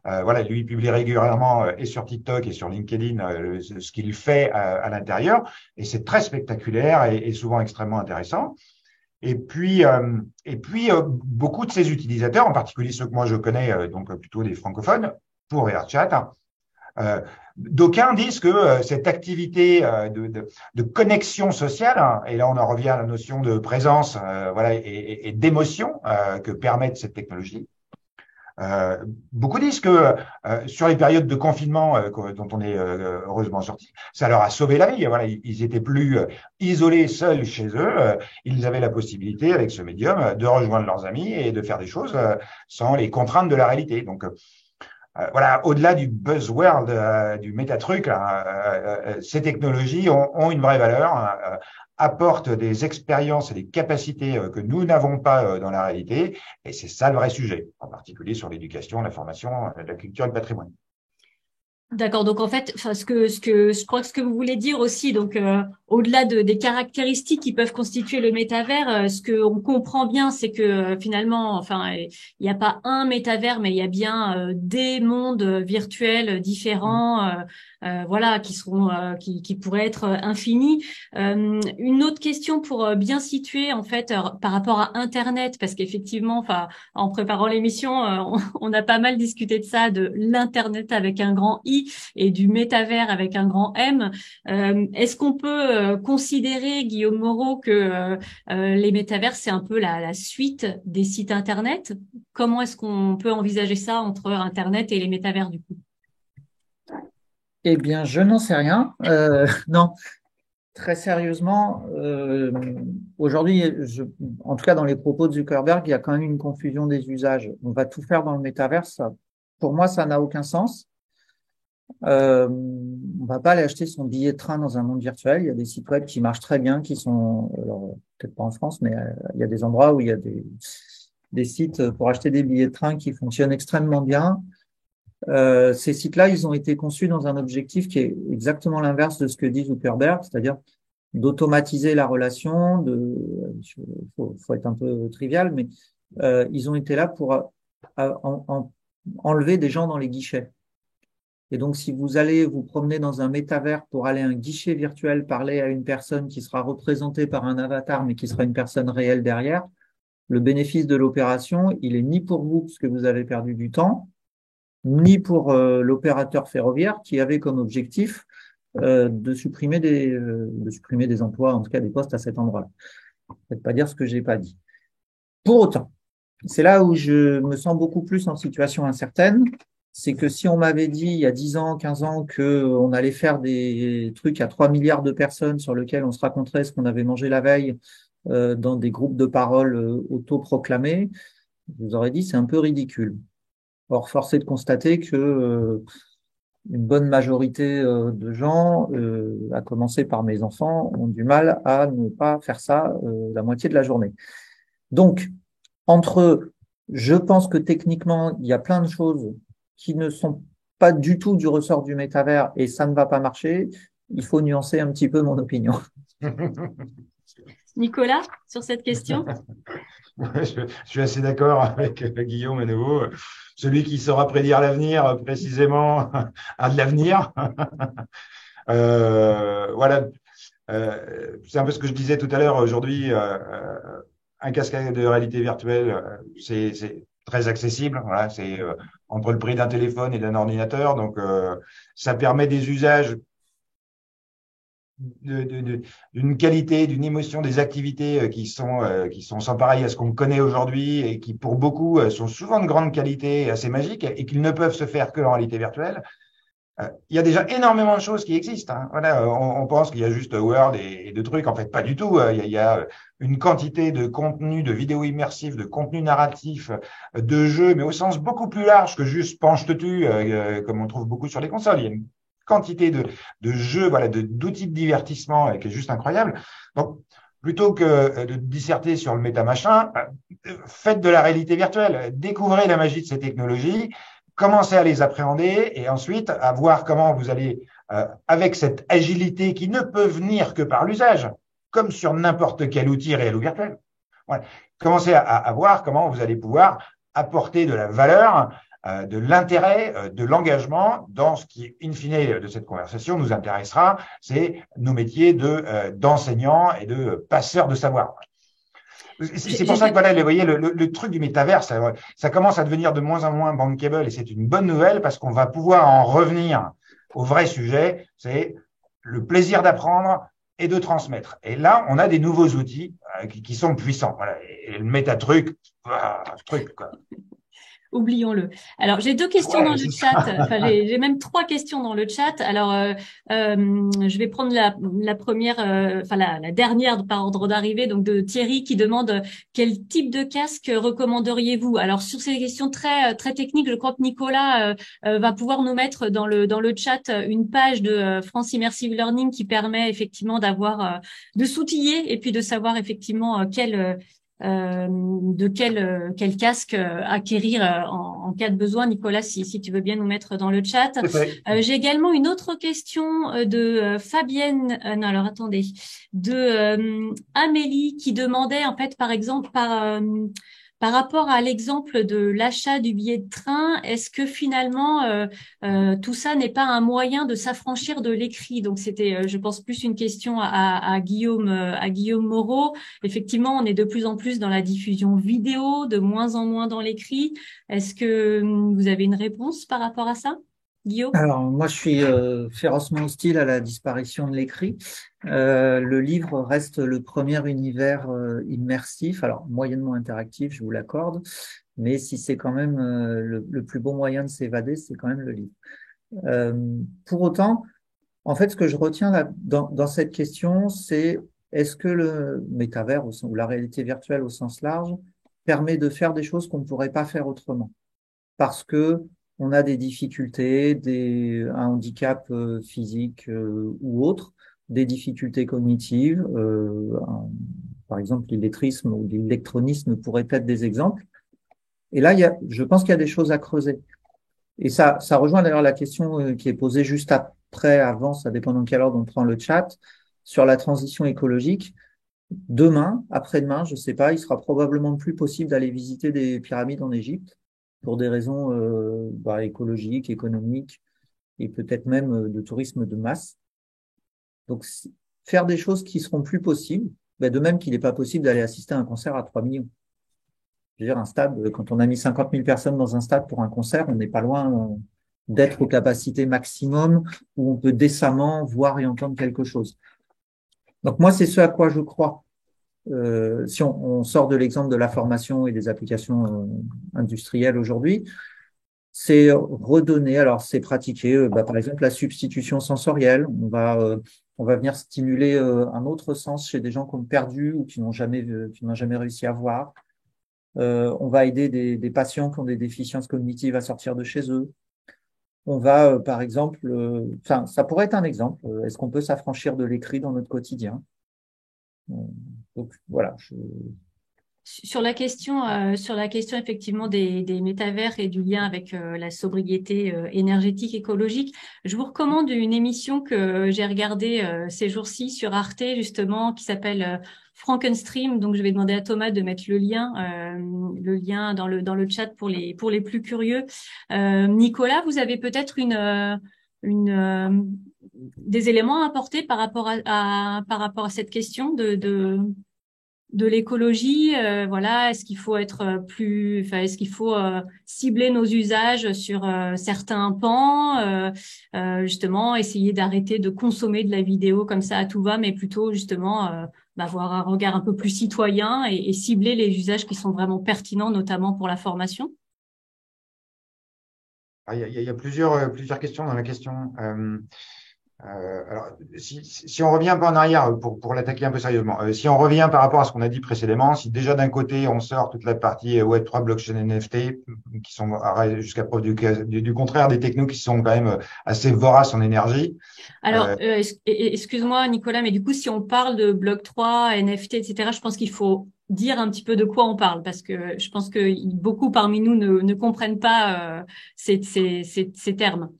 Voilà, lui il publie régulièrement et sur TikTok et sur LinkedIn ce qu'il fait à l'intérieur, et c'est très spectaculaire et souvent extrêmement intéressant. Et puis beaucoup de ces utilisateurs, en particulier ceux que moi je connais, donc plutôt des francophones, pour VRChat, d'aucuns disent que cette activité de connexion sociale, hein, et là on en revient à la notion de présence, voilà, et d'émotion que permettent cette technologie. Beaucoup disent que sur les périodes de confinement dont on est heureusement sorti, ça leur a sauvé la vie. Voilà, ils étaient plus isolés, seuls chez eux. Ils avaient la possibilité, avec ce médium, de rejoindre leurs amis et de faire des choses sans les contraintes de la réalité. Donc voilà, au-delà du buzzword, du métatruc, ces technologies ont une vraie valeur, apportent des expériences et des capacités que nous n'avons pas dans la réalité, et c'est ça le vrai sujet, en particulier sur l'éducation, la formation, la culture et le patrimoine. D'accord. Donc en fait, enfin, je crois que ce que vous voulez dire aussi, donc au-delà des caractéristiques qui peuvent constituer le métavers, ce que on comprend bien, c'est que finalement, enfin, il n'y a pas un métavers, mais il y a bien des mondes virtuels différents, voilà, qui pourraient être infinis. Une autre question pour bien situer en fait par rapport à Internet, parce qu'effectivement, enfin, en préparant l'émission, on a pas mal discuté de ça, de l'internet avec un grand I et du métavers avec un grand M. Est-ce qu'on peut considérer, Guillaume Moreau, que les métavers, c'est un peu la suite des sites Internet? Comment est-ce qu'on peut envisager ça entre Internet et les métavers, du coup? Eh bien, je n'en sais rien. Non, très sérieusement, aujourd'hui, en tout cas dans les propos de Zuckerberg, il y a quand même une confusion des usages. On va tout faire dans le métavers. Pour moi, ça n'a aucun sens. On va pas aller acheter son billet de train dans un monde virtuel. Il y a des sites web qui marchent très bien, qui sont, alors, peut-être pas en France, mais il y a des endroits où il y a des sites pour acheter des billets de train qui fonctionnent extrêmement bien. Ces sites-là, ils ont été conçus dans un objectif qui est exactement l'inverse de ce que dit Zuckerberg, c'est-à-dire d'automatiser la relation. Faut être un peu trivial, mais ils ont été là pour enlever des gens dans les guichets. Et donc, si vous allez vous promener dans un métavers pour aller à un guichet virtuel, parler à une personne qui sera représentée par un avatar, mais qui sera une personne réelle derrière, le bénéfice de l'opération, il est ni pour vous, parce que vous avez perdu du temps, ni pour l'opérateur ferroviaire qui avait comme objectif de supprimer des emplois, en tout cas des postes à cet endroit-là. Faites pas dire ce que j'ai pas dit. Pour autant, c'est là où je me sens beaucoup plus en situation incertaine. C'est que si on m'avait dit il y a 10 ans, 15 ans qu'on allait faire des trucs à 3 milliards de personnes sur lesquels on se raconterait ce qu'on avait mangé la veille dans des groupes de parole autoproclamés, je vous aurais dit c'est un peu ridicule. Or, force est de constater que une bonne majorité de gens, à commencer par mes enfants, ont du mal à ne pas faire ça la moitié de la journée. Donc, je pense que techniquement, il y a plein de choses qui ne sont pas du tout du ressort du métavers et ça ne va pas marcher. Il faut nuancer un petit peu mon opinion. Nicolas, sur cette question? Je suis assez d'accord avec Guillaume à nouveau. Celui qui saura prédire l'avenir précisément a de l'avenir. Voilà. C'est un peu ce que je disais tout à l'heure. Aujourd'hui, un casque de réalité virtuelle, c'est très accessible. Voilà, c'est entre le prix d'un téléphone et d'un ordinateur. Donc, ça permet des usages d'une qualité, d'une émotion, des activités qui sont sans pareil à ce qu'on connaît aujourd'hui et qui, pour beaucoup, sont souvent de grande qualité, assez magiques et qu'ils ne peuvent se faire que en réalité virtuelle. Il y a déjà énormément de choses qui existent. Hein. Voilà, on pense qu'il y a juste Word et de trucs. En fait, pas du tout. Il y a une quantité de contenu, de vidéos immersives, de contenu narratif, de jeux, mais au sens beaucoup plus large que juste penche-te-tu, comme on trouve beaucoup sur les consoles. Il y a une quantité de jeux, voilà, d'outils de divertissement qui est juste incroyable. Donc, plutôt que de disserter sur le méta-machin, faites de la réalité virtuelle. Découvrez la magie de ces technologies. Commencez à les appréhender et ensuite à voir comment vous allez, avec cette agilité qui ne peut venir que par l'usage, comme sur n'importe quel outil réel ou virtuel, voilà. Commencez à voir comment vous allez pouvoir apporter de la valeur, de l'intérêt, de l'engagement dans ce qui, in fine, de cette conversation nous intéressera, c'est nos métiers d'enseignants et de passeurs de savoir. C'est pour ça que voilà, vous voyez, le truc du métavers, ça commence à devenir de moins en moins bankable et c'est une bonne nouvelle parce qu'on va pouvoir en revenir au vrai sujet, c'est le plaisir d'apprendre et de transmettre. Et là, on a des nouveaux outils qui sont puissants. Voilà. Et le métatruc, truc, quoi. Oublions-le. Alors, j'ai deux questions dans le chat. Enfin, j'ai même trois questions dans le chat. Alors, je vais prendre la première, enfin la dernière par ordre d'arrivée, donc de Thierry qui demande quel type de casque recommanderiez-vous? Alors, sur ces questions très très techniques, je crois que Nicolas va pouvoir nous mettre dans le chat une page de France Immersive Learning qui permet effectivement d'avoir de s'outiller et puis de savoir effectivement quel casque acquérir en cas de besoin. Nicolas, si tu veux bien nous mettre dans le chat. J'ai également une autre question de Fabienne, non alors attendez, de Amélie qui demandait en fait par exemple par rapport à l'exemple de l'achat du billet de train, est-ce que finalement tout ça n'est pas un moyen de s'affranchir de l'écrit? Donc c'était, je pense, plus une question à Guillaume Moreau. Effectivement, on est de plus en plus dans la diffusion vidéo, de moins en moins dans l'écrit. Est-ce que vous avez une réponse par rapport à ça, Guillaume? Alors, moi, je suis férocement hostile à la disparition de l'écrit. Le livre reste le premier univers immersif, alors moyennement interactif, je vous l'accorde, mais si c'est quand même le plus beau moyen de s'évader, c'est quand même le livre. Pour autant, en fait, ce que je retiens là, dans cette question, c'est est-ce que le métavers ou la réalité virtuelle au sens large permet de faire des choses qu'on ne pourrait pas faire autrement? Parce que on a des difficultés, un handicap physique ou autre, des difficultés cognitives, par exemple l'illettrisme ou l'électronisme pourraient être des exemples. Et là, je pense qu'il y a des choses à creuser. Et ça rejoint d'ailleurs la question qui est posée juste après, avant, ça dépend dans quelle ordre on prend le chat, sur la transition écologique. Demain, après-demain, je sais pas, il sera probablement plus possible d'aller visiter des pyramides en Égypte pour des raisons écologiques, économiques, et peut-être même de tourisme de masse. Donc, faire des choses qui seront plus possibles, de même qu'il n'est pas possible d'aller assister à un concert à 3 millions. Je veux dire, un stade, quand on a mis 50 000 personnes dans un stade pour un concert, on n'est pas loin d'être aux capacités maximum où on peut décemment voir et entendre quelque chose. Donc moi, c'est ce à quoi je crois. Si on sort de l'exemple de la formation et des applications industrielles aujourd'hui, c'est redonner, alors c'est pratiquer, par exemple, la substitution sensorielle. On va venir stimuler un autre sens chez des gens qui ont perdu ou qui n'ont jamais réussi à voir. On va aider des patients qui ont des déficiences cognitives à sortir de chez eux. On va, par exemple, ça pourrait être un exemple. Est-ce qu'on peut s'affranchir de l'écrit dans notre quotidien? Donc voilà. Sur la question effectivement des métavers et du lien avec la sobriété énergétique écologique, je vous recommande une émission que j'ai regardée ces jours-ci sur Arte justement qui s'appelle Frankenstream. Donc je vais demander à Thomas de mettre le lien dans le chat pour les plus curieux. Nicolas, vous avez peut-être des éléments à apporter par rapport à cette question de l'écologie, voilà, est-ce qu'il faut est-ce qu'il faut cibler nos usages sur certains pans, justement, essayer d'arrêter de consommer de la vidéo comme ça à tout va, mais plutôt justement avoir un regard un peu plus citoyen et cibler les usages qui sont vraiment pertinents, notamment pour la formation. Il y a plusieurs questions dans la question. Alors, si on revient un peu en arrière pour l'attaquer un peu sérieusement, si on revient par rapport à ce qu'on a dit précédemment, si déjà d'un côté on sort toute la partie Web3, blockchain, NFT, qui sont jusqu'à preuve du contraire des technos qui sont quand même assez voraces en énergie. Alors, excuse-moi Nicolas, mais du coup, si on parle de Bloc3, NFT, etc., je pense qu'il faut dire un petit peu de quoi on parle, parce que je pense que beaucoup parmi nous ne comprennent pas ces termes.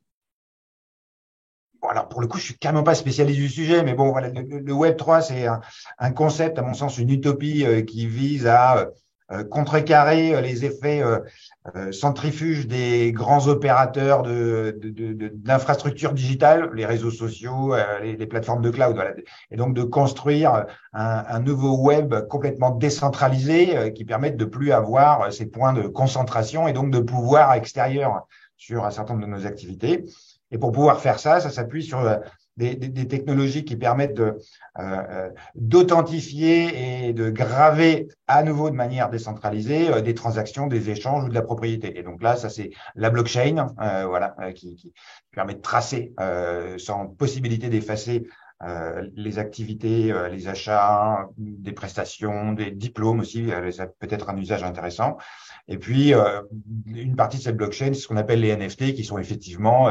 Bon, alors pour le coup, je suis carrément pas spécialiste du sujet, mais bon, voilà, le Web3, c'est un concept, à mon sens, une utopie qui vise à contrecarrer les effets centrifuges des grands opérateurs d'infrastructures digitales, les réseaux sociaux, les plateformes de cloud, voilà, et donc de construire un nouveau web complètement décentralisé qui permette de plus avoir ces points de concentration et donc de pouvoir extérieur sur un certain nombre de nos activités. Et pour pouvoir faire ça s'appuie sur des technologies qui permettent d'authentifier et de graver à nouveau de manière décentralisée des transactions, des échanges ou de la propriété. Et donc là, ça c'est la blockchain, qui permet de tracer sans possibilité d'effacer les activités, les achats, des prestations, des diplômes aussi, ça peut être un usage intéressant. Et puis, une partie de cette blockchain, c'est ce qu'on appelle les NFT, qui sont effectivement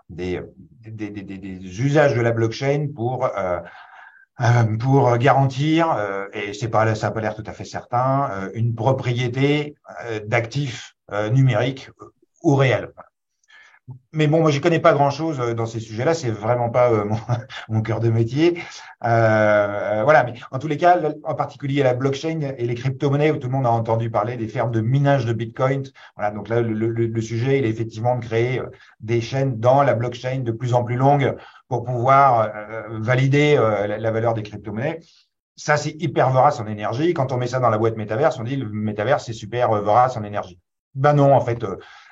des usages de la blockchain pour garantir, et ça n'a pas l'air tout à fait certain, une propriété d'actifs numériques ou réels. Mais bon, moi, je connais pas grand-chose dans ces sujets-là. C'est vraiment pas mon cœur de métier. Voilà. Mais en tous les cas, en particulier la blockchain et les crypto-monnaies, où tout le monde a entendu parler des fermes de minage de Bitcoin. Voilà. Donc là, le sujet, il est effectivement de créer des chaînes dans la blockchain de plus en plus longues pour pouvoir valider la valeur des crypto-monnaies. Ça, c'est hyper vorace en énergie. Quand on met ça dans la boîte métaverse, on dit le métaverse, c'est super vorace en énergie. Ben non, en fait,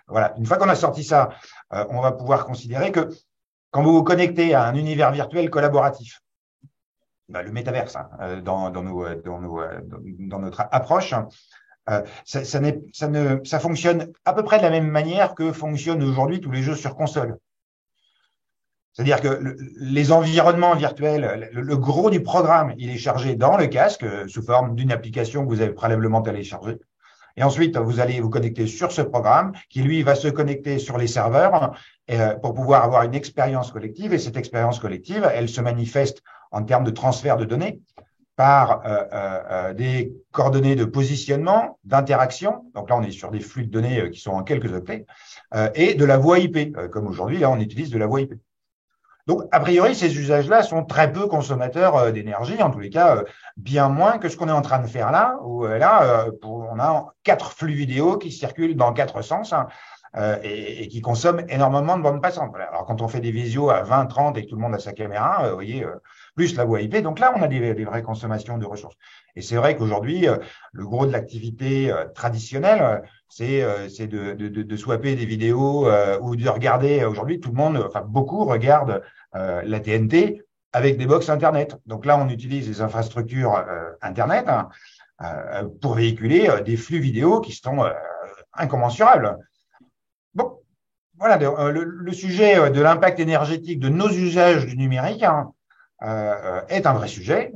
voilà. Une fois qu'on a sorti ça, on va pouvoir considérer que quand vous vous connectez à un univers virtuel collaboratif, le métaverse, dans notre approche, ça fonctionne à peu près de la même manière que fonctionnent aujourd'hui tous les jeux sur console. C'est-à-dire que les environnements virtuels, le gros du programme, il est chargé dans le casque sous forme d'une application que vous avez préalablement téléchargée. Et ensuite, vous allez vous connecter sur ce programme qui, lui, va se connecter sur les serveurs pour pouvoir avoir une expérience collective. Et cette expérience collective, elle se manifeste en termes de transfert de données par des coordonnées de positionnement, d'interaction. Donc là, on est sur des flux de données qui sont en quelques octets et de la voix IP. Comme aujourd'hui, là, on utilise de la voix IP. Donc, a priori, ces usages-là sont très peu consommateurs d'énergie, en tous les cas, bien moins que ce qu'on est en train de faire là, où là, on a 4 flux vidéo qui circulent dans 4 sens, et qui consomment énormément de bandes passantes. Voilà. Alors, quand on fait des visios à 20, 30 et que tout le monde a sa caméra, vous voyez, plus la voix IP, donc là, on a des vraies consommations de ressources. Et c'est vrai qu'aujourd'hui, le gros de l'activité traditionnelle, c'est de swapper des vidéos ou de regarder. Aujourd'hui, tout le monde, enfin beaucoup regardent la TNT avec des box Internet. Donc là, on utilise les infrastructures Internet pour véhiculer des flux vidéo qui sont incommensurables. Bon, voilà, le sujet de l'impact énergétique de nos usages du numérique est un vrai sujet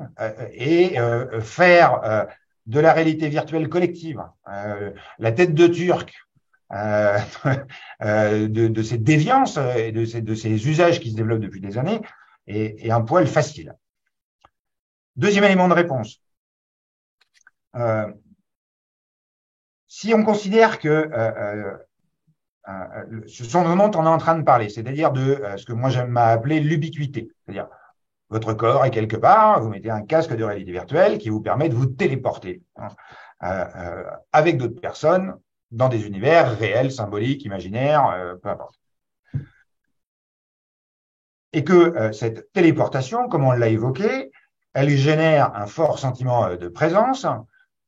et faire de la réalité virtuelle collective la tête de Turc de ces déviances et de ces usages qui se développent depuis des années est un poil facile. Deuxième élément de réponse. Si on considère que ce sont dont on est en train de parler, c'est-à-dire de ce que moi j'aime appeler l'ubiquité, c'est-à-dire votre corps est quelque part, vous mettez un casque de réalité virtuelle qui vous permet de vous téléporter avec d'autres personnes dans des univers réels, symboliques, imaginaires, peu importe. Et que cette téléportation, comme on l'a évoqué, elle génère un fort sentiment de présence,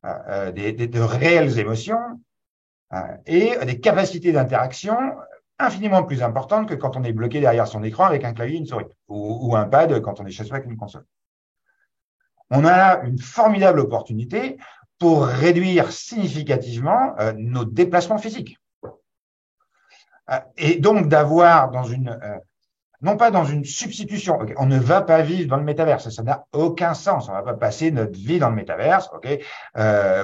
de réelles émotions et des capacités d'interaction infiniment plus importantes que quand on est bloqué derrière son écran avec un clavier et une souris, ou un pad quand on est chez soi avec une console. On a là une formidable opportunité pour réduire significativement nos déplacements physiques. Et donc d'avoir dans une non pas dans une substitution. Okay, on ne va pas vivre dans le métaverse, ça n'a aucun sens. On ne va pas passer notre vie dans le métaverse. Okay,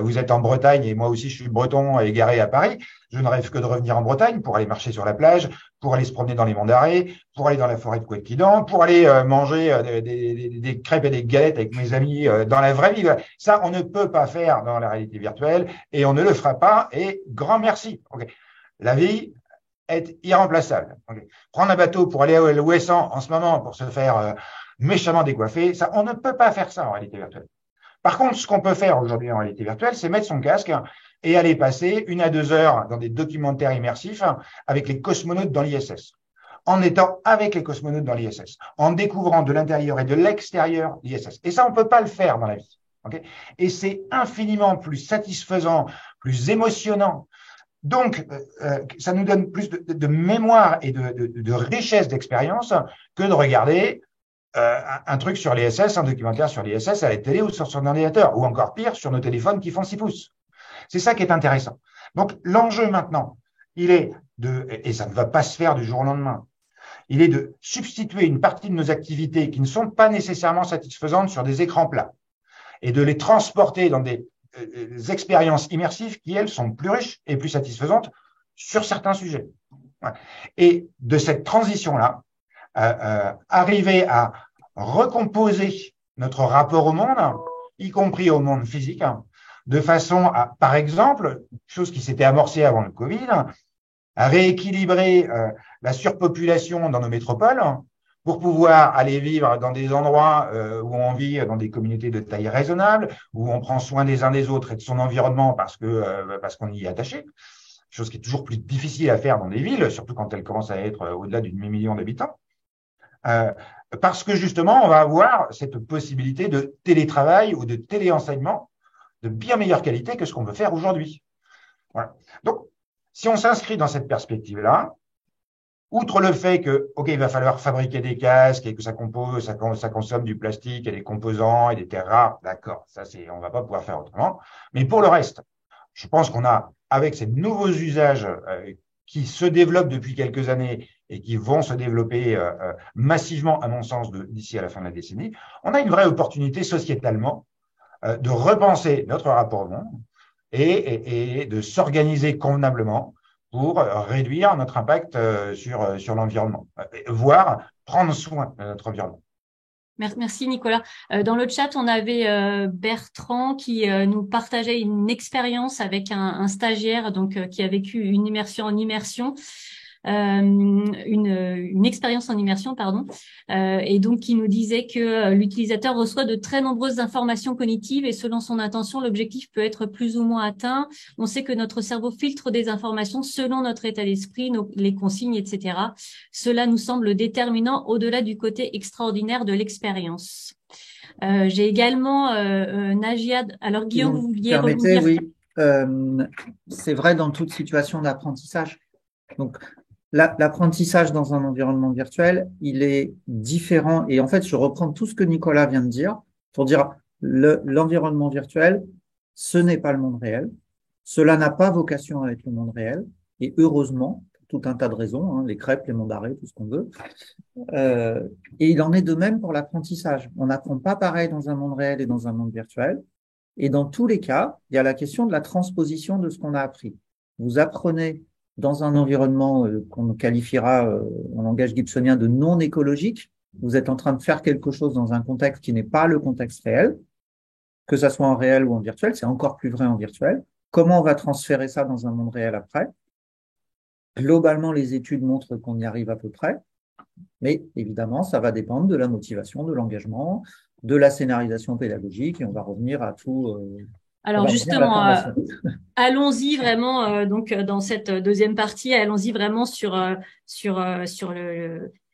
vous êtes en Bretagne et moi aussi je suis breton et garé à Paris. Je ne rêve que de revenir en Bretagne pour aller marcher sur la plage, pour aller se promener dans les monts d'Arrée, pour aller dans la forêt de Couët-Quidan, pour aller manger des crêpes et des galettes avec mes amis dans la vraie vie. Ça, on ne peut pas faire dans la réalité virtuelle et on ne le fera pas. Et grand merci. Okay. La vie est irremplaçable. Okay. Prendre un bateau pour aller à l'Ouessant en ce moment pour se faire méchamment décoiffer, ça, on ne peut pas faire ça en réalité virtuelle. Par contre, ce qu'on peut faire aujourd'hui en réalité virtuelle, c'est mettre son casque et aller passer 1 à 2 heures dans des documentaires immersifs avec les cosmonautes dans l'ISS, en étant avec les cosmonautes dans l'ISS, en découvrant de l'intérieur et de l'extérieur l'ISS. Et ça, on ne peut pas le faire dans la vie. Okay. Et c'est infiniment plus satisfaisant, plus émotionnant. Donc, ça nous donne plus de mémoire et de richesse d'expérience que de regarder un truc sur l'ISS, un documentaire sur l'ISS à la télé ou sur son ordinateur, ou encore pire, sur nos téléphones qui font 6 pouces. C'est ça qui est intéressant. Donc, l'enjeu maintenant, il est et ça ne va pas se faire du jour au lendemain, il est de substituer une partie de nos activités qui ne sont pas nécessairement satisfaisantes sur des écrans plats et de les transporter dans des expériences immersives qui, elles, sont plus riches et plus satisfaisantes sur certains sujets. Et de cette transition-là, arriver à recomposer notre rapport au monde, y compris au monde physique, de façon à, par exemple, chose qui s'était amorcée avant le Covid, à rééquilibrer la surpopulation dans nos métropoles pour pouvoir aller vivre dans des endroits où on vit dans des communautés de taille raisonnable, où on prend soin des uns des autres et de son environnement parce qu'on y est attaché, chose qui est toujours plus difficile à faire dans des villes, surtout quand elles commencent à être au-delà d'une demi-million d'habitants, parce que justement, on va avoir cette possibilité de télétravail ou de téléenseignement de bien meilleure qualité que ce qu'on peut faire aujourd'hui. Voilà. Donc, si on s'inscrit dans cette perspective-là, outre le fait que, OK, il va falloir fabriquer des casques et que ça consomme du plastique et des composants et des terres rares, d'accord, ça on va pas pouvoir faire autrement. Mais pour le reste, je pense qu'on a, avec ces nouveaux usages qui se développent depuis quelques années et qui vont se développer massivement, à mon sens, d'ici à la fin de la décennie, on a une vraie opportunité sociétalement de repenser notre rapport au monde et de s'organiser convenablement pour réduire notre impact sur l'environnement, voire prendre soin de notre environnement. Merci Nicolas. Dans le chat, on avait Bertrand qui nous partageait une expérience avec un stagiaire donc qui a vécu une immersion en immersion. une expérience en immersion, pardon, et donc qui nous disait que l'utilisateur reçoit de très nombreuses informations cognitives et selon son intention, l'objectif peut être plus ou moins atteint. On sait que notre cerveau filtre des informations selon notre état d'esprit, les consignes, etc. Cela nous semble déterminant au-delà du côté extraordinaire de l'expérience. J'ai également Nagia. Alors Si Guillaume, vous vous me vouliez permettez, rebondir? oui, c'est vrai dans toute situation d'apprentissage. Donc, l'apprentissage dans un environnement virtuel, il est différent. Et en fait, je reprends tout ce que Nicolas vient de dire pour dire l'environnement virtuel, ce n'est pas le monde réel. Cela n'a pas vocation à être le monde réel. Et heureusement, pour tout un tas de raisons, hein, les crêpes, les mondes d'arrêt, tout ce qu'on veut. Euh, et il en est de même pour l'apprentissage. On n'apprend pas pareil dans un monde réel et dans un monde virtuel. Et dans tous les cas, il y a la question de la transposition de ce qu'on a appris. Vous apprenez dans un environnement qu'on qualifiera en langage gibsonien de non écologique. Vous êtes en train de faire quelque chose dans un contexte qui n'est pas le contexte réel, que ça soit en réel ou en virtuel. C'est encore plus vrai en virtuel. Comment on va transférer ça dans un monde réel après? Globalement, les études montrent qu'on y arrive à peu près. Mais évidemment, ça va dépendre de la motivation, de l'engagement, de la scénarisation pédagogique, et on va revenir à tout. On Alors va revenir à la justement, formation. allons-y vraiment donc dans cette deuxième partie, allons-y vraiment sur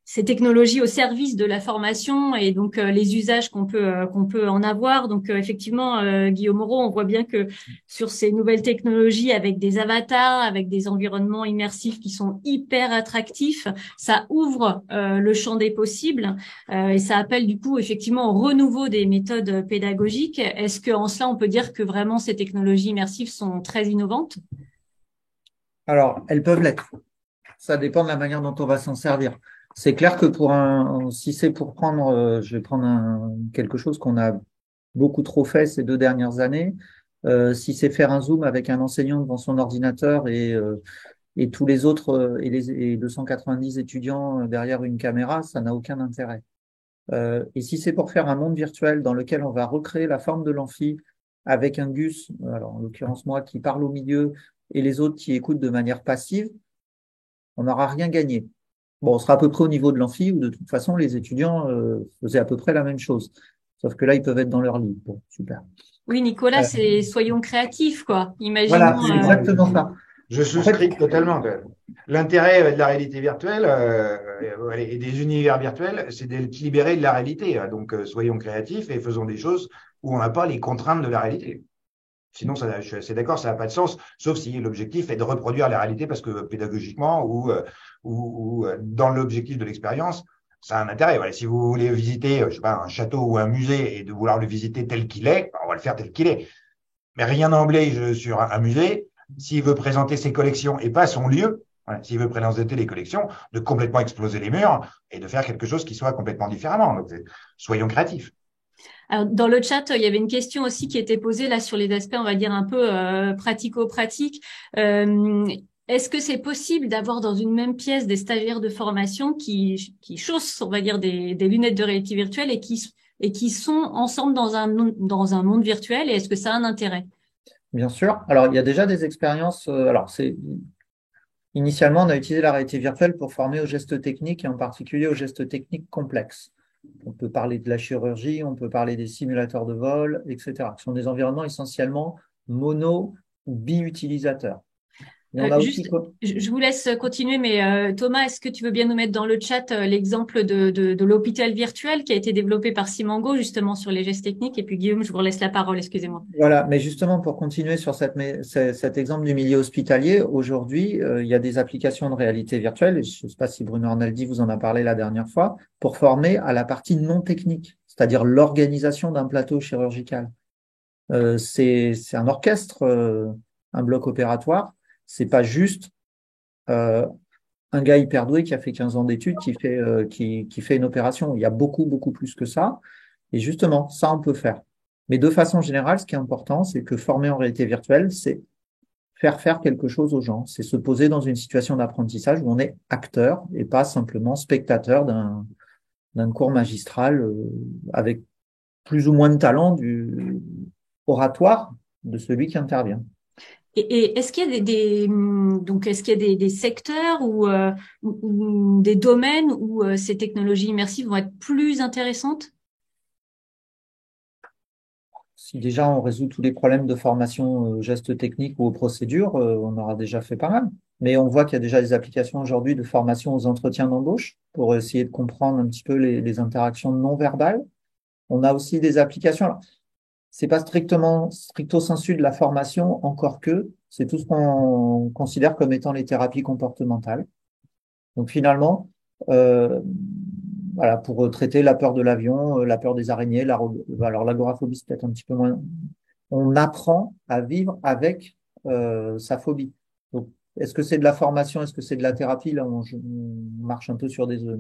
ces technologies au service de la formation et donc les usages qu'on peut en avoir. Donc effectivement, Guillaume Moreau, on voit bien que sur ces nouvelles technologies avec des avatars, avec des environnements immersifs qui sont hyper attractifs, ça ouvre le champ des possibles et ça appelle du coup effectivement au renouveau des méthodes pédagogiques. Est-ce que en cela on peut dire que vraiment ces technologies immersives sont très innovantes? Alors, elles peuvent l'être. Ça dépend de la manière dont on va s'en servir. C'est clair que si c'est pour prendre, je vais prendre quelque chose qu'on a beaucoup trop fait ces 2 dernières années. Si c'est faire un zoom avec un enseignant devant son ordinateur et tous les autres et 290 étudiants derrière une caméra, ça n'a aucun intérêt. Et si c'est pour faire un monde virtuel dans lequel on va recréer la forme de l'amphi avec un Gus, alors en l'occurrence moi qui parle au milieu et les autres qui écoutent de manière passive, on n'aura rien gagné. Bon, on sera à peu près au niveau de l'amphi où de toute façon les étudiants faisaient à peu près la même chose. Sauf que là, ils peuvent être dans leur lit. Bon, super. Oui, Nicolas, Euh, c'est soyons créatifs, quoi. voilà, Imaginons. c'est exactement ça. Je En fait, souscris totalement. L'intérêt de la réalité virtuelle et des univers virtuels, c'est d'être libéré de la réalité. Donc, soyons créatifs et faisons des choses où on n'a pas les contraintes de la réalité. Sinon, je suis assez d'accord, ça n'a pas de sens, sauf si l'objectif est de reproduire la réalité parce que pédagogiquement ou dans l'objectif de l'expérience, ça a un intérêt. Voilà, si vous voulez visiter, je sais pas, un château ou un musée et de vouloir le visiter tel qu'il est, on va le faire tel qu'il est. Mais rien n'oblige sur un musée, s'il veut présenter ses collections et pas son lieu, voilà, s'il veut présenter les collections, de complètement exploser les murs et de faire quelque chose qui soit complètement différemment. Donc, soyons créatifs. Alors, dans le chat, il y avait une question aussi qui était posée là sur les aspects, on va dire, un peu pratico-pratiques. Est-ce que c'est possible d'avoir dans une même pièce des stagiaires de formation qui chaussent, on va dire, des lunettes de réalité virtuelle et qui sont ensemble dans un monde virtuel? Et est-ce que ça a un intérêt? bien sûr. Alors, il y a déjà des expériences. Initialement, on a utilisé la réalité virtuelle pour former aux gestes techniques et en particulier aux gestes techniques complexes. On peut parler de la chirurgie, on peut parler des simulateurs de vol, etc. Ce sont des environnements essentiellement mono ou bi-utilisateurs. Il y en a aussi Juste, je vous laisse continuer, mais Thomas, est-ce que tu veux bien nous mettre dans le chat l'exemple de l'hôpital virtuel qui a été développé par Simango justement sur les gestes techniques? Et puis Guillaume, je vous laisse la parole, excusez-moi. Voilà, mais justement pour continuer sur cet exemple du milieu hospitalier, aujourd'hui, il y a des applications de réalité virtuelle, et je ne sais pas si Bruno Arnaldi vous en a parlé la dernière fois, pour former à la partie non technique, c'est-à-dire l'organisation d'un plateau chirurgical. C'est un orchestre, un bloc opératoire. C'est pas juste un gars hyper doué qui a fait 15 ans d'études qui fait une opération. Il y a beaucoup, beaucoup plus que ça. Et justement, ça, on peut faire. Mais de façon générale, ce qui est important, c'est que former en réalité virtuelle, c'est faire quelque chose aux gens. C'est se poser dans une situation d'apprentissage où on est acteur et pas simplement spectateur d'un cours magistral avec plus ou moins de talent du oratoire de celui qui intervient. Et est-ce qu'il y a donc est-ce qu'il y a des secteurs ou des domaines où ces technologies immersives vont être plus intéressantes? Si déjà on résout tous les problèmes de formation aux gestes techniques ou aux procédures, on aura déjà fait pas mal. Mais on voit qu'il y a déjà des applications aujourd'hui de formation aux entretiens d'embauche pour essayer de comprendre un petit peu les interactions non verbales. On a aussi des applications. Alors, c'est pas stricto sensu de la formation, encore que c'est tout ce qu'on considère comme étant les thérapies comportementales. Donc finalement, euh, voilà, pour traiter la peur de l'avion, la peur des araignées, alors l'agoraphobie, c'est peut-être un petit peu moins. On apprend à vivre avec sa phobie. Donc, est-ce que c'est de la formation, est-ce que c'est de la thérapie? Là, on marche un peu sur des œufs.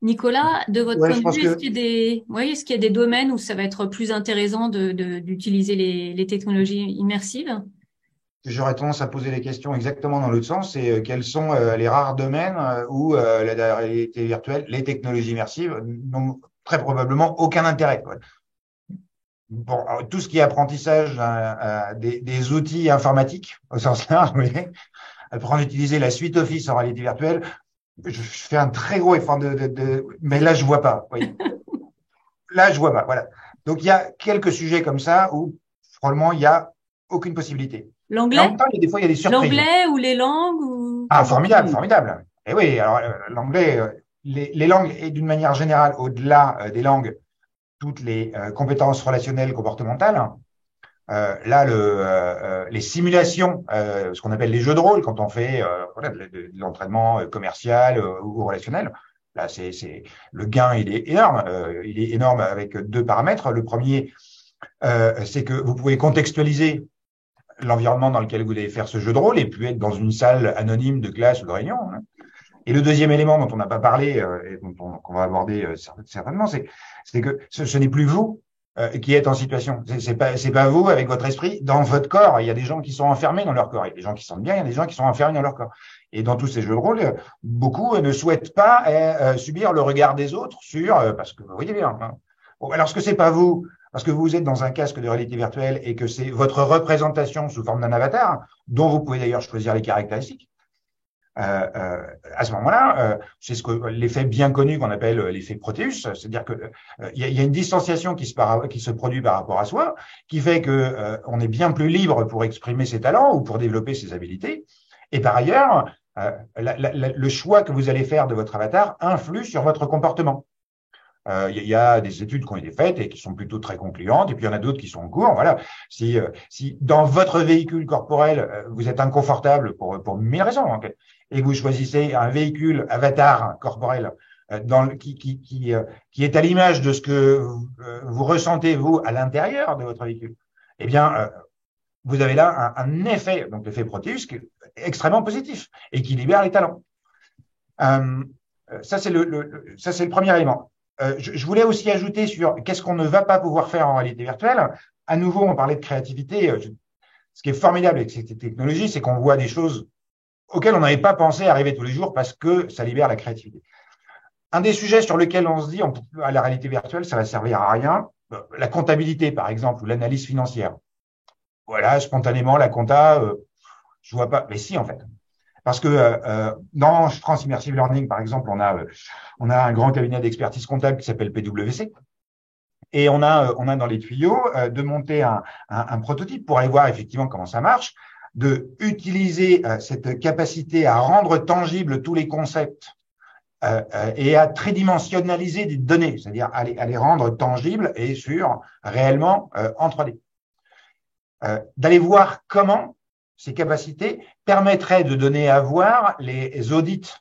Nicolas, de votre Ouais, point je de pense vue, est-ce que qu'il y a est-ce qu'il y a des domaines où ça va être plus intéressant d'utiliser les technologies immersives? j'aurais tendance à poser les questions exactement dans l'autre sens. C'est quels sont les rares domaines où la réalité virtuelle, les technologies immersives n'ont très probablement aucun intérêt, quoi. Bon, alors, tout ce qui est apprentissage des outils informatiques au sens large, vous voyez, apprendre à utiliser la suite Office en réalité virtuelle, je fais un très gros effort mais là je vois pas. Oui. Là je vois pas. Voilà. Donc il y a quelques sujets comme ça où probablement il y a aucune possibilité. Mais en L'anglais? même temps, il y a des fois il y a des surprises. L'anglais ou les langues ou... Ah, formidable, formidable. Et oui, alors l'anglais, les langues et d'une manière générale, au-delà des langues, toutes les compétences relationnelles, comportementales. Là, les simulations, ce qu'on appelle les jeux de rôle, quand on fait voilà, de l'entraînement commercial ou relationnel, là, le gain, il est énorme. Il est énorme avec deux paramètres. Le premier, c'est que vous pouvez contextualiser l'environnement dans lequel vous allez faire ce jeu de rôle et puis être dans une salle anonyme de classe ou de réunion, hein. Et le deuxième élément dont on n'a pas parlé et qu'on va aborder certainement, c'est que ce n'est plus vous qui êtes en situation. C'est pas vous avec votre esprit dans votre corps. Il y a des gens qui sont enfermés dans leur corps. Il y a des gens qui sentent bien. Il y a des gens qui sont enfermés dans leur corps. Et dans tous ces jeux de rôle, beaucoup ne souhaitent pas subir le regard des autres parce que vous voyez bien. Hein. Bon, alors, ce que c'est pas vous, parce que vous êtes dans un casque de réalité virtuelle et que c'est votre représentation sous forme d'un avatar, dont vous pouvez d'ailleurs choisir les caractéristiques. À ce moment-là, c'est l'effet bien connu qu'on appelle l'effet Proteus, c'est-à-dire que il y a une distanciation qui se produit par rapport à soi, qui fait que on est bien plus libre pour exprimer ses talents ou pour développer ses habilités. Et par ailleurs, le choix que vous allez faire de votre avatar influe sur votre comportement. Y a des études qui ont été faites et qui sont plutôt très concluantes, et puis il y en a d'autres qui sont en cours. Voilà, si dans votre véhicule corporel vous êtes inconfortable pour mille raisons, hein, et que vous choisissez un véhicule avatar corporel qui est à l'image de ce que vous ressentez vous à l'intérieur de votre véhicule, eh bien vous avez là un effet, donc l'effet Proteus, qui est extrêmement positif et qui libère les talents. Ça c'est le premier élément. Je voulais aussi ajouter sur qu'est-ce qu'on ne va pas pouvoir faire en réalité virtuelle. À nouveau, on parlait de créativité. Ce qui est formidable avec ces technologies, c'est qu'on voit des choses auxquelles on n'avait pas pensé arriver tous les jours parce que ça libère la créativité. Un des sujets sur lesquels on se dit à la réalité virtuelle, ça va servir à rien, la comptabilité par exemple ou l'analyse financière. Voilà, spontanément la compta, je vois pas. Mais si en fait. Parce que dans France Immersive Learning, par exemple, on a un grand cabinet d'expertise comptable qui s'appelle PwC. Et on a dans les tuyaux de monter un prototype pour aller voir effectivement comment ça marche, de utiliser cette capacité à rendre tangibles tous les concepts et à tridimensionnaliser des données, c'est-à-dire à les rendre tangibles et réellement en 3D. D'aller voir comment ces capacités permettraient de donner à voir les audits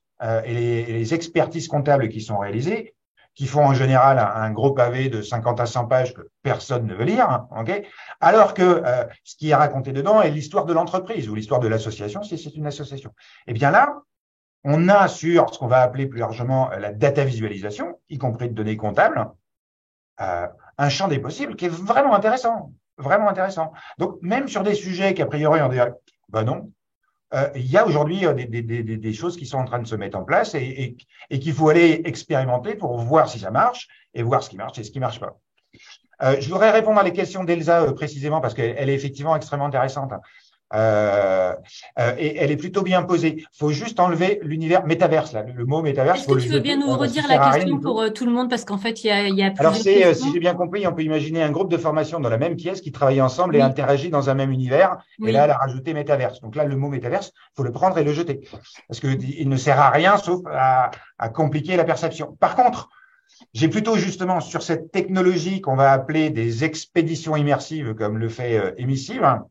et les expertises comptables qui sont réalisées, qui font en général un gros pavé de 50 à 100 pages que personne ne veut lire, hein, okay, alors que ce qui est raconté dedans est l'histoire de l'entreprise ou l'histoire de l'association, si c'est une association. Et bien là, on a sur ce qu'on va appeler plus largement la data visualisation, y compris de données comptables, un champ des possibles qui est vraiment intéressant. Vraiment intéressant. Donc, même sur des sujets qu'a priori, on dirait, ben non, il y a aujourd'hui des choses qui sont en train de se mettre en place et qu'il faut aller expérimenter pour voir si ça marche et voir ce qui marche et ce qui marche pas. Je voudrais répondre à les questions d'Elsa précisément parce qu'elle est effectivement extrêmement intéressante. Et elle est plutôt bien posée. Faut juste enlever l'univers métaverse, là. Le mot métaverse, Est-ce faut que le tu veux bien jeter. nous Ça redire la sert à rien question du pour tout. tout le monde parce qu'en fait, il y a Alors, plusieurs si questions. j'ai bien compris, on peut imaginer un groupe de formation dans la même pièce qui travaille ensemble et Oui, interagit dans un même univers. Et là, oui, elle a rajouté métaverse. Donc là, le mot métaverse, faut le prendre et le jeter. Parce qu'il ne sert à rien sauf à compliquer la perception. Par contre, j'ai plutôt justement sur cette technologie qu'on va appeler des expéditions immersives, comme le fait Emissive,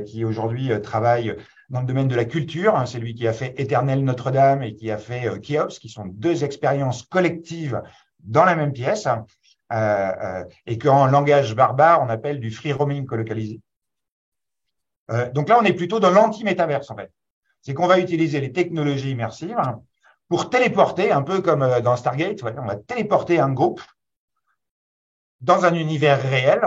qui aujourd'hui travaille dans le domaine de la culture. C'est lui qui a fait Éternel Notre-Dame et qui a fait Khéops, qui sont deux expériences collectives dans la même pièce, et qu'en langage barbare, on appelle du free roaming colocalisé. Donc là, on est plutôt dans l'anti-métaverse, en fait. C'est qu'on va utiliser les technologies immersives pour téléporter, un peu comme dans Stargate, ouais, on va téléporter un groupe dans un univers réel,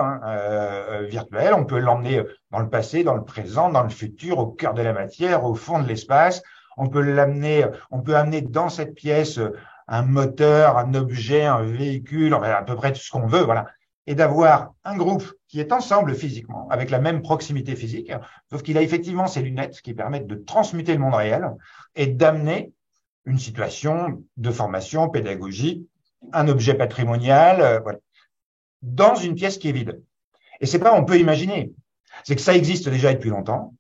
virtuel. On peut l'emmener dans le passé, dans le présent, dans le futur, au cœur de la matière, au fond de l'espace. On peut amener dans cette pièce un moteur, un objet, un véhicule, enfin, à peu près tout ce qu'on veut, voilà. Et d'avoir un groupe qui est ensemble physiquement, avec la même proximité physique, sauf qu'il a effectivement ces lunettes qui permettent de transmuter le monde réel et d'amener une situation de formation pédagogique, un objet patrimonial, voilà, dans une pièce qui est vide. Et c'est pas on peut imaginer, c'est que ça existe déjà depuis longtemps.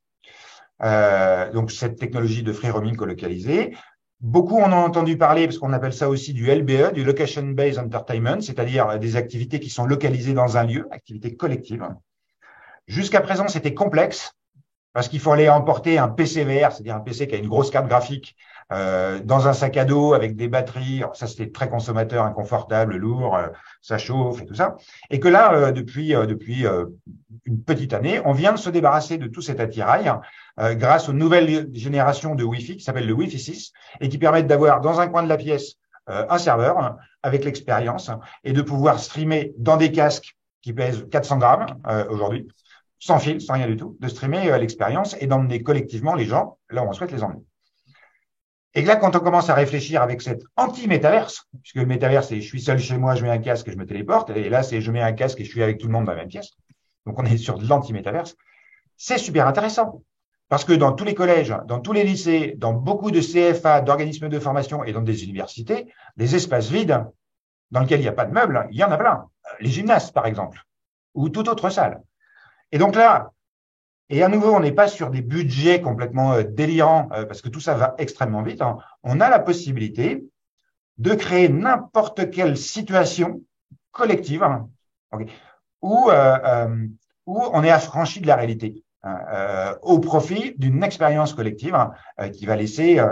Donc cette technologie de free roaming colocalisé, beaucoup en ont entendu parler parce qu'on appelle ça aussi du LBE, du Location Based Entertainment, c'est-à-dire des activités qui sont localisées dans un lieu, activités collectives. Jusqu'à présent, c'était complexe parce qu'il fallait emporter un PC VR, c'est-à-dire un PC qui a une grosse carte graphique, dans un sac à dos avec des batteries. Alors ça, c'était très consommateur, inconfortable, lourd, ça chauffe et tout ça. Et que là, depuis une petite année, on vient de se débarrasser de tout cet attirail grâce aux nouvelles générations de Wi-Fi qui s'appellent le Wi-Fi 6 et qui permettent d'avoir dans un coin de la pièce un serveur avec l'expérience et de pouvoir streamer dans des casques qui pèsent 400 grammes aujourd'hui, sans fil, sans rien du tout, de streamer l'expérience et d'emmener collectivement les gens là où on souhaite les emmener. Et là, quand on commence à réfléchir avec cette anti-métaverse, puisque le métaverse, c'est je suis seul chez moi, je mets un casque et je me téléporte, et là, c'est je mets un casque et je suis avec tout le monde dans la même pièce. Donc, on est sur de l'anti-métaverse. C'est super intéressant. Parce que dans tous les collèges, dans tous les lycées, dans beaucoup de CFA, d'organismes de formation et dans des universités, les espaces vides dans lesquels il n'y a pas de meubles, il y en a plein. Les gymnases, par exemple, ou toute autre salle. Et donc là, et à nouveau, on n'est pas sur des budgets complètement délirants, parce que tout ça va extrêmement vite, hein. On a la possibilité de créer n'importe quelle situation collective, hein, okay, où, où on est affranchi de la réalité, hein, au profit d'une expérience collective, hein, qui va laisser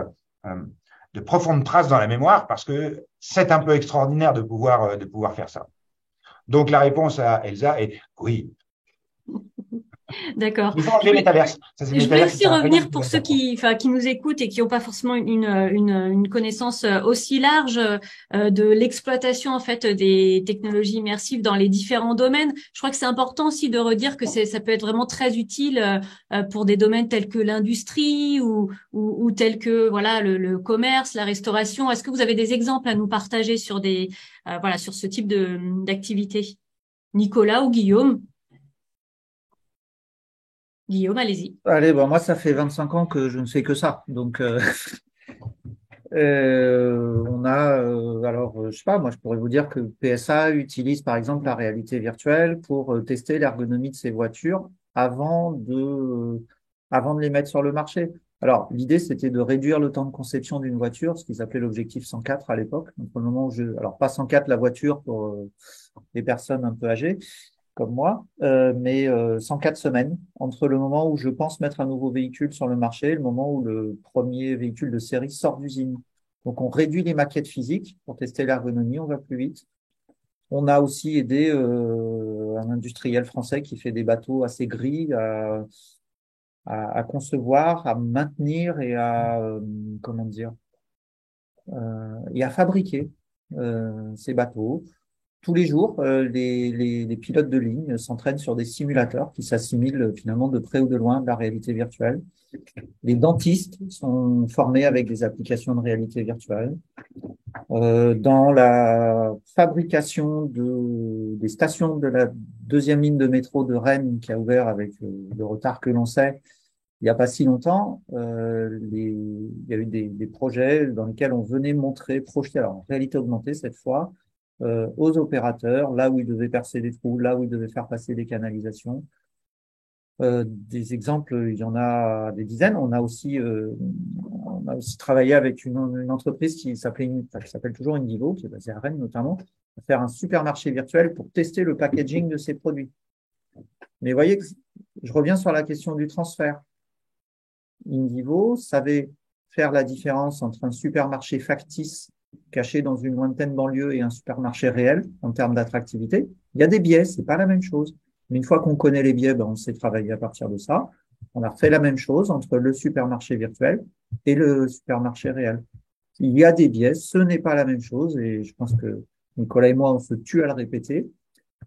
de profondes traces dans la mémoire, parce que c'est un peu extraordinaire de pouvoir faire ça. Donc la réponse à Elsa est oui. d'accord. Il faut enlever métaverse. Ça, c'est Je voulais métaverse, aussi c'est un rayon revenir qui pour va ceux faire quoi. qui nous écoutent et qui n'ont pas forcément une connaissance aussi large de l'exploitation en fait des technologies immersives dans les différents domaines. Je crois que c'est important aussi de redire que ça peut être vraiment très utile pour des domaines tels que l'industrie ou tels que voilà le commerce, la restauration. Est-ce que vous avez des exemples à nous partager sur des voilà sur ce type de d'activité? Nicolas ou Guillaume? Guillaume, allez-y. Allez, bon, moi, ça fait 25 ans que je ne fais que ça. Donc, on a, je sais pas, moi, je pourrais vous dire que PSA utilise, par exemple, la réalité virtuelle pour tester l'ergonomie de ses voitures avant de les mettre sur le marché. Alors, l'idée, c'était de réduire le temps de conception d'une voiture, ce qu'ils appelaient l'objectif 104 à l'époque. Donc, au moment où alors pas 104 la voiture pour les personnes un peu âgées, comme moi, mais 104 semaines entre le moment où je pense mettre un nouveau véhicule sur le marché et le moment où le premier véhicule de série sort d'usine. Donc, on réduit les maquettes physiques pour tester l'ergonomie, on va plus vite. On a aussi aidé un industriel français qui fait des bateaux assez gris à concevoir, à maintenir et à, comment dire, et à fabriquer ces bateaux. Tous les jours, les pilotes de ligne s'entraînent sur des simulateurs qui s'assimilent finalement de près ou de loin de la réalité virtuelle. Les dentistes sont formés avec des applications de réalité virtuelle. Dans la fabrication des stations de la deuxième ligne de métro de Rennes, qui a ouvert avec le retard que l'on sait, Il n'y a pas si longtemps, il y a eu des projets dans lesquels on venait montrer, projeter, alors en réalité augmentée cette fois, aux opérateurs, là où ils devaient percer des trous, là où ils devaient faire passer des canalisations. Des exemples, il y en a des dizaines. On a aussi travaillé avec une entreprise qui s'appelle toujours Indivo, qui est basée à Rennes notamment, à faire un supermarché virtuel pour tester le packaging de ses produits. Mais vous voyez que je reviens sur la question du transfert. Indivo savait faire la différence entre un supermarché factice caché dans une lointaine banlieue et un supermarché réel en termes d'attractivité. Il y a des biais, c'est pas la même chose. Mais une fois qu'on connaît les biais, on sait travailler à partir de ça. On a fait la même chose entre le supermarché virtuel et le supermarché réel. Il y a des biais, ce n'est pas la même chose et je pense que Nicolas et moi, on se tue à le répéter.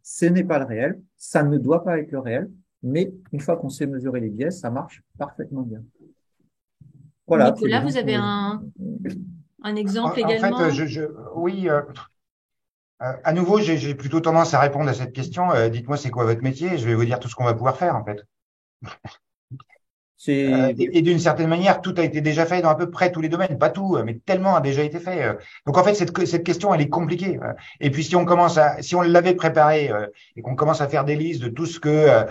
Ce n'est pas le réel, ça ne doit pas être le réel, mais une fois qu'on sait mesurer les biais, ça marche parfaitement bien. Voilà. Nicolas, vous avez un exemple également? En fait, oui. À nouveau, j'ai plutôt tendance à répondre à cette question. Dites-moi, c'est quoi votre métier? Je vais vous dire tout ce qu'on va pouvoir faire, en fait. Et d'une certaine manière, tout a été déjà fait dans à peu près tous les domaines. Pas tout, mais tellement a déjà été fait. Donc, en fait, cette question, elle est compliquée. Et puis, si on l'avait préparé et qu'on commence à faire des listes de tout ce que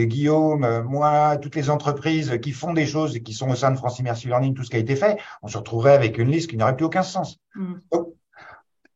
Guillaume, moi, toutes les entreprises qui font des choses et qui sont au sein de France Immersive Learning, tout ce qui a été fait, on se retrouverait avec une liste qui n'aurait plus aucun sens. Donc,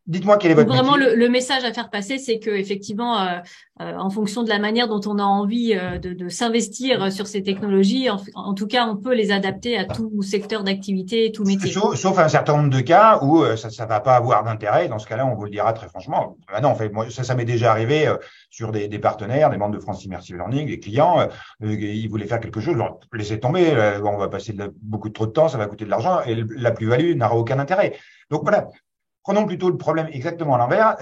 dites-moi quel est votre Vraiment, métier. le message à faire passer, c'est que effectivement, en fonction de la manière dont on a envie de s'investir sur ces technologies, en tout cas, on peut les adapter à tout secteur d'activité, tout métier. Sauf un certain nombre de cas où ça va pas avoir d'intérêt. Dans ce cas-là, on vous le dira très franchement. Non, en fait, moi, ça m'est déjà arrivé sur des partenaires, des membres de France Immersive Learning, des clients. Ils voulaient faire quelque chose, leur laisser tomber. On va passer beaucoup trop de temps, ça va coûter de l'argent et la plus-value n'aura aucun intérêt. Donc voilà. Prenons plutôt le problème exactement à l'envers.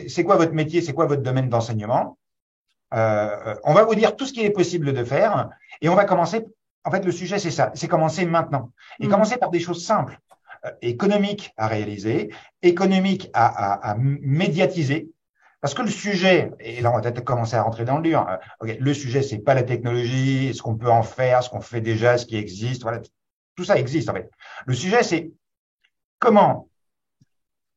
C'est quoi votre métier? C'est quoi votre domaine d'enseignement? On va vous dire tout ce qu'il est possible de faire et on va commencer. En fait, le sujet, c'est ça. C'est commencer maintenant. Et commencer par des choses simples, économiques à réaliser, économiques à médiatiser. Parce que le sujet, et là, on va peut-être commencer à rentrer dans le dur. Le sujet, c'est pas la technologie, ce qu'on peut en faire, ce qu'on fait déjà, ce qui existe. Voilà. Tout ça existe, en fait. Le sujet, c'est comment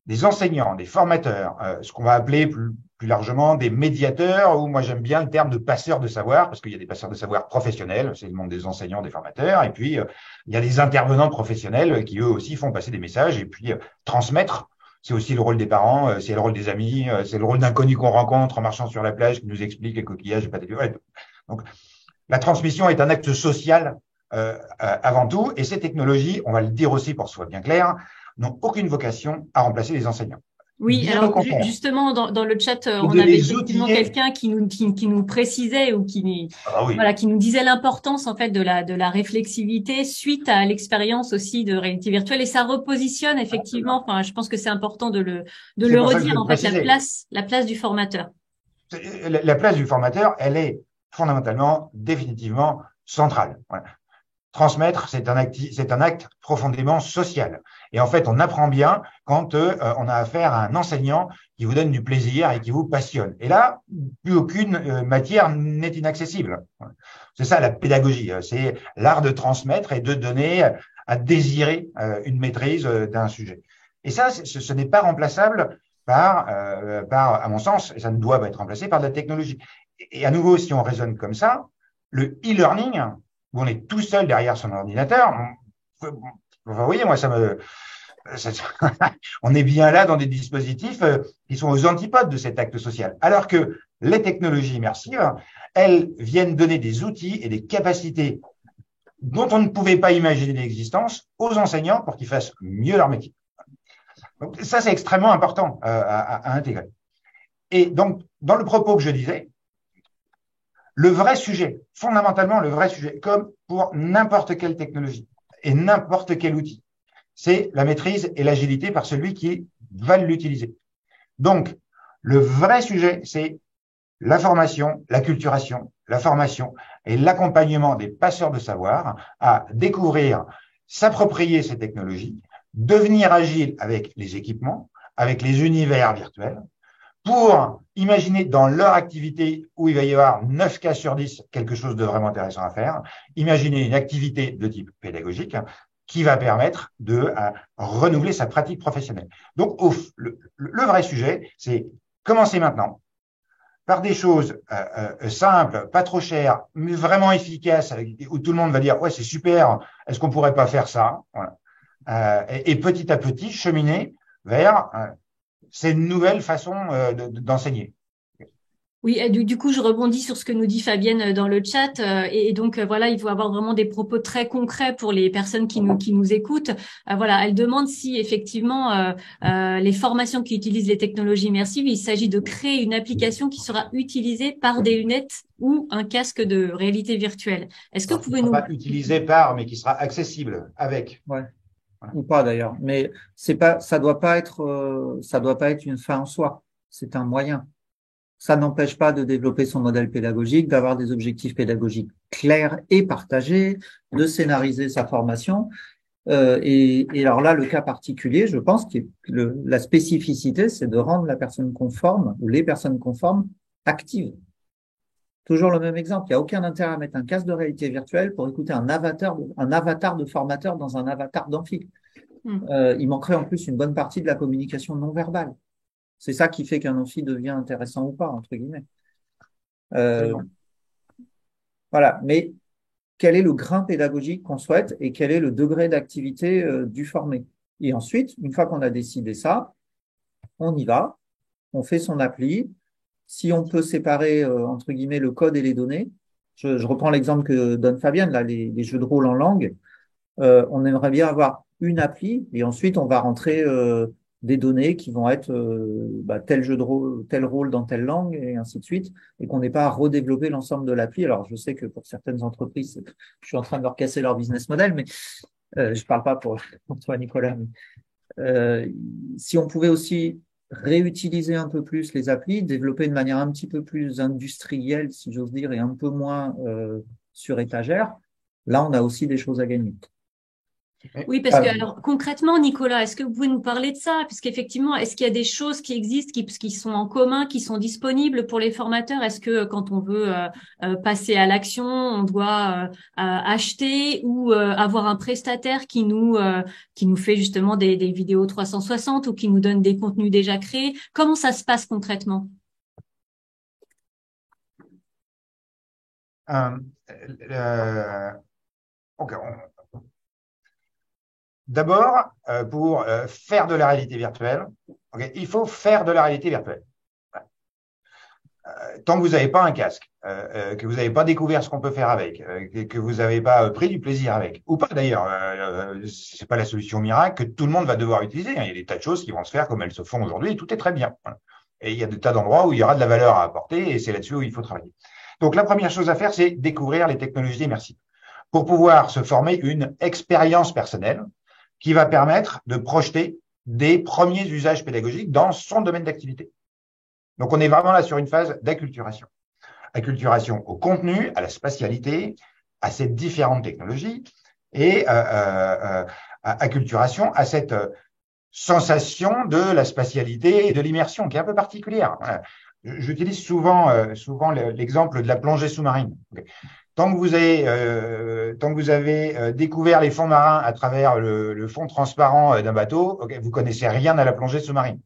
des enseignants, des formateurs, ce qu'on va appeler plus largement des médiateurs, ou moi j'aime bien le terme de passeurs de savoir, parce qu'il y a des passeurs de savoir professionnels, c'est le monde des enseignants, des formateurs, et puis il y a des intervenants professionnels qui eux aussi font passer des messages, et puis transmettre, c'est aussi le rôle des parents, c'est le rôle des amis, c'est le rôle d'inconnus qu'on rencontre en marchant sur la plage, qui nous explique les coquillages, et patates. Ouais. Donc la transmission est un acte social avant tout, et ces technologies, on va le dire aussi pour que ce soit bien clair, n'ont aucune vocation à remplacer les enseignants. Oui, bien alors justement dans le chat, on avait effectivement quelqu'un qui nous précisait ou voilà, qui nous disait l'importance en fait de la réflexivité suite à l'expérience aussi de réalité virtuelle, et ça repositionne effectivement. Enfin, je pense que c'est important de le redire en fait, la place du formateur. La place du formateur, elle est fondamentalement, définitivement centrale. Voilà. Transmettre, c'est un acte profondément social. Et en fait, on apprend bien quand on a affaire à un enseignant qui vous donne du plaisir et qui vous passionne. Et là, plus aucune matière n'est inaccessible. C'est ça la pédagogie. C'est l'art de transmettre et de donner à désirer une maîtrise d'un sujet. Et ça, ce n'est pas remplaçable par, à mon sens, et ça ne doit pas être remplacé par de la technologie. Et à nouveau, si on raisonne comme ça, le e-learning, où on est tout seul derrière son ordinateur. Vous voyez, moi, on est bien là dans des dispositifs qui sont aux antipodes de cet acte social. Alors que les technologies immersives, elles viennent donner des outils et des capacités dont on ne pouvait pas imaginer l'existence aux enseignants pour qu'ils fassent mieux leur métier. Donc, ça, c'est extrêmement important à intégrer. Et donc, dans le propos que je disais, le vrai sujet, fondamentalement le vrai sujet, comme pour n'importe quelle technologie et n'importe quel outil, c'est la maîtrise et l'agilité par celui qui va l'utiliser. Donc, le vrai sujet, c'est la formation, l'acculturation, la formation et l'accompagnement des passeurs de savoir à découvrir, s'approprier ces technologies, devenir agile avec les équipements, avec les univers virtuels, pour imaginer dans leur activité où il va y avoir 9 cas sur 10 quelque chose de vraiment intéressant à faire, imaginer une activité de type pédagogique qui va permettre de renouveler sa pratique professionnelle. Donc, le vrai sujet, c'est commencer maintenant par des choses simples, pas trop chères, mais vraiment efficaces, où tout le monde va dire « Ouais, c'est super, est-ce qu'on pourrait pas faire ça ?» Voilà. Et petit à petit, cheminer vers ces nouvelles façons d'enseigner. Oui, et du coup, je rebondis sur ce que nous dit Fabienne dans le chat. Et donc, voilà, il faut avoir vraiment des propos très concrets pour les personnes qui nous écoutent. Voilà, elle demande si effectivement les formations qui utilisent les technologies immersives, il s'agit de créer une application qui sera utilisée par des lunettes ou un casque de réalité virtuelle. Est-ce que vous pouvez nous... Pas utilisé par, mais qui sera accessible avec. Ouais. Voilà. Ou pas d'ailleurs. Mais c'est pas, ça doit pas être une fin en soi. C'est un moyen. Ça n'empêche pas de développer son modèle pédagogique, d'avoir des objectifs pédagogiques clairs et partagés, de scénariser sa formation. Et alors là, le cas particulier, je pense que la spécificité, c'est de rendre la personne conforme ou les personnes conformes actives. Toujours le même exemple. Il n'y a aucun intérêt à mettre un casque de réalité virtuelle pour écouter un avatar de formateur dans un avatar d'amphi. Il manquerait en plus une bonne partie de la communication non verbale. C'est ça qui fait qu'un amphi devient intéressant ou pas, entre guillemets. Voilà. Mais quel est le grain pédagogique qu'on souhaite et quel est le degré d'activité du formé? Et ensuite, une fois qu'on a décidé ça, on y va, on fait son appli. Si on peut séparer, entre guillemets, le code et les données, je reprends l'exemple que donne Fabienne, là, les jeux de rôle en langue, on aimerait bien avoir une appli et ensuite on va rentrer des données qui vont être tel jeu de rôle, tel rôle dans telle langue et ainsi de suite, et qu'on n'ait pas à redévelopper l'ensemble de l'appli. Alors, je sais que pour certaines entreprises, je suis en train de leur casser leur business model, mais je parle pas pour toi, Nicolas. Mais, si on pouvait aussi réutiliser un peu plus les applis, développer de manière un petit peu plus industrielle, si j'ose dire, et un peu moins sur étagère, là, on a aussi des choses à gagner. Oui, parce que alors concrètement, Nicolas, est-ce que vous pouvez nous parler de ça? Puisqu'effectivement, est-ce qu'il y a des choses qui existent, qui sont en commun, qui sont disponibles pour les formateurs? Est-ce que quand on veut passer à l'action, on doit acheter ou avoir un prestataire qui nous fait justement des vidéos 360 ou qui nous donne des contenus déjà créés? Comment ça se passe concrètement? Okay. D'abord, pour faire de la réalité virtuelle, il faut faire de la réalité virtuelle. Tant que vous n'avez pas un casque, que vous n'avez pas découvert ce qu'on peut faire avec, que vous n'avez pas pris du plaisir avec, ou pas d'ailleurs, c'est pas la solution miracle que tout le monde va devoir utiliser. Il y a des tas de choses qui vont se faire comme elles se font aujourd'hui et tout est très bien. Et il y a des tas d'endroits où il y aura de la valeur à apporter et c'est là-dessus où il faut travailler. Donc la première chose à faire, c'est découvrir les technologies immersives pour pouvoir se former une expérience personnelle qui va permettre de projeter des premiers usages pédagogiques dans son domaine d'activité. Donc, on est vraiment là sur une phase d'acculturation. Acculturation au contenu, à la spatialité, à ces différentes technologies et acculturation à cette sensation de la spatialité et de l'immersion qui est un peu particulière. J'utilise souvent l'exemple de la plongée sous-marine. Tant que vous avez découvert les fonds marins à travers le fond transparent d'un bateau, vous connaissez rien à la plongée sous-marine.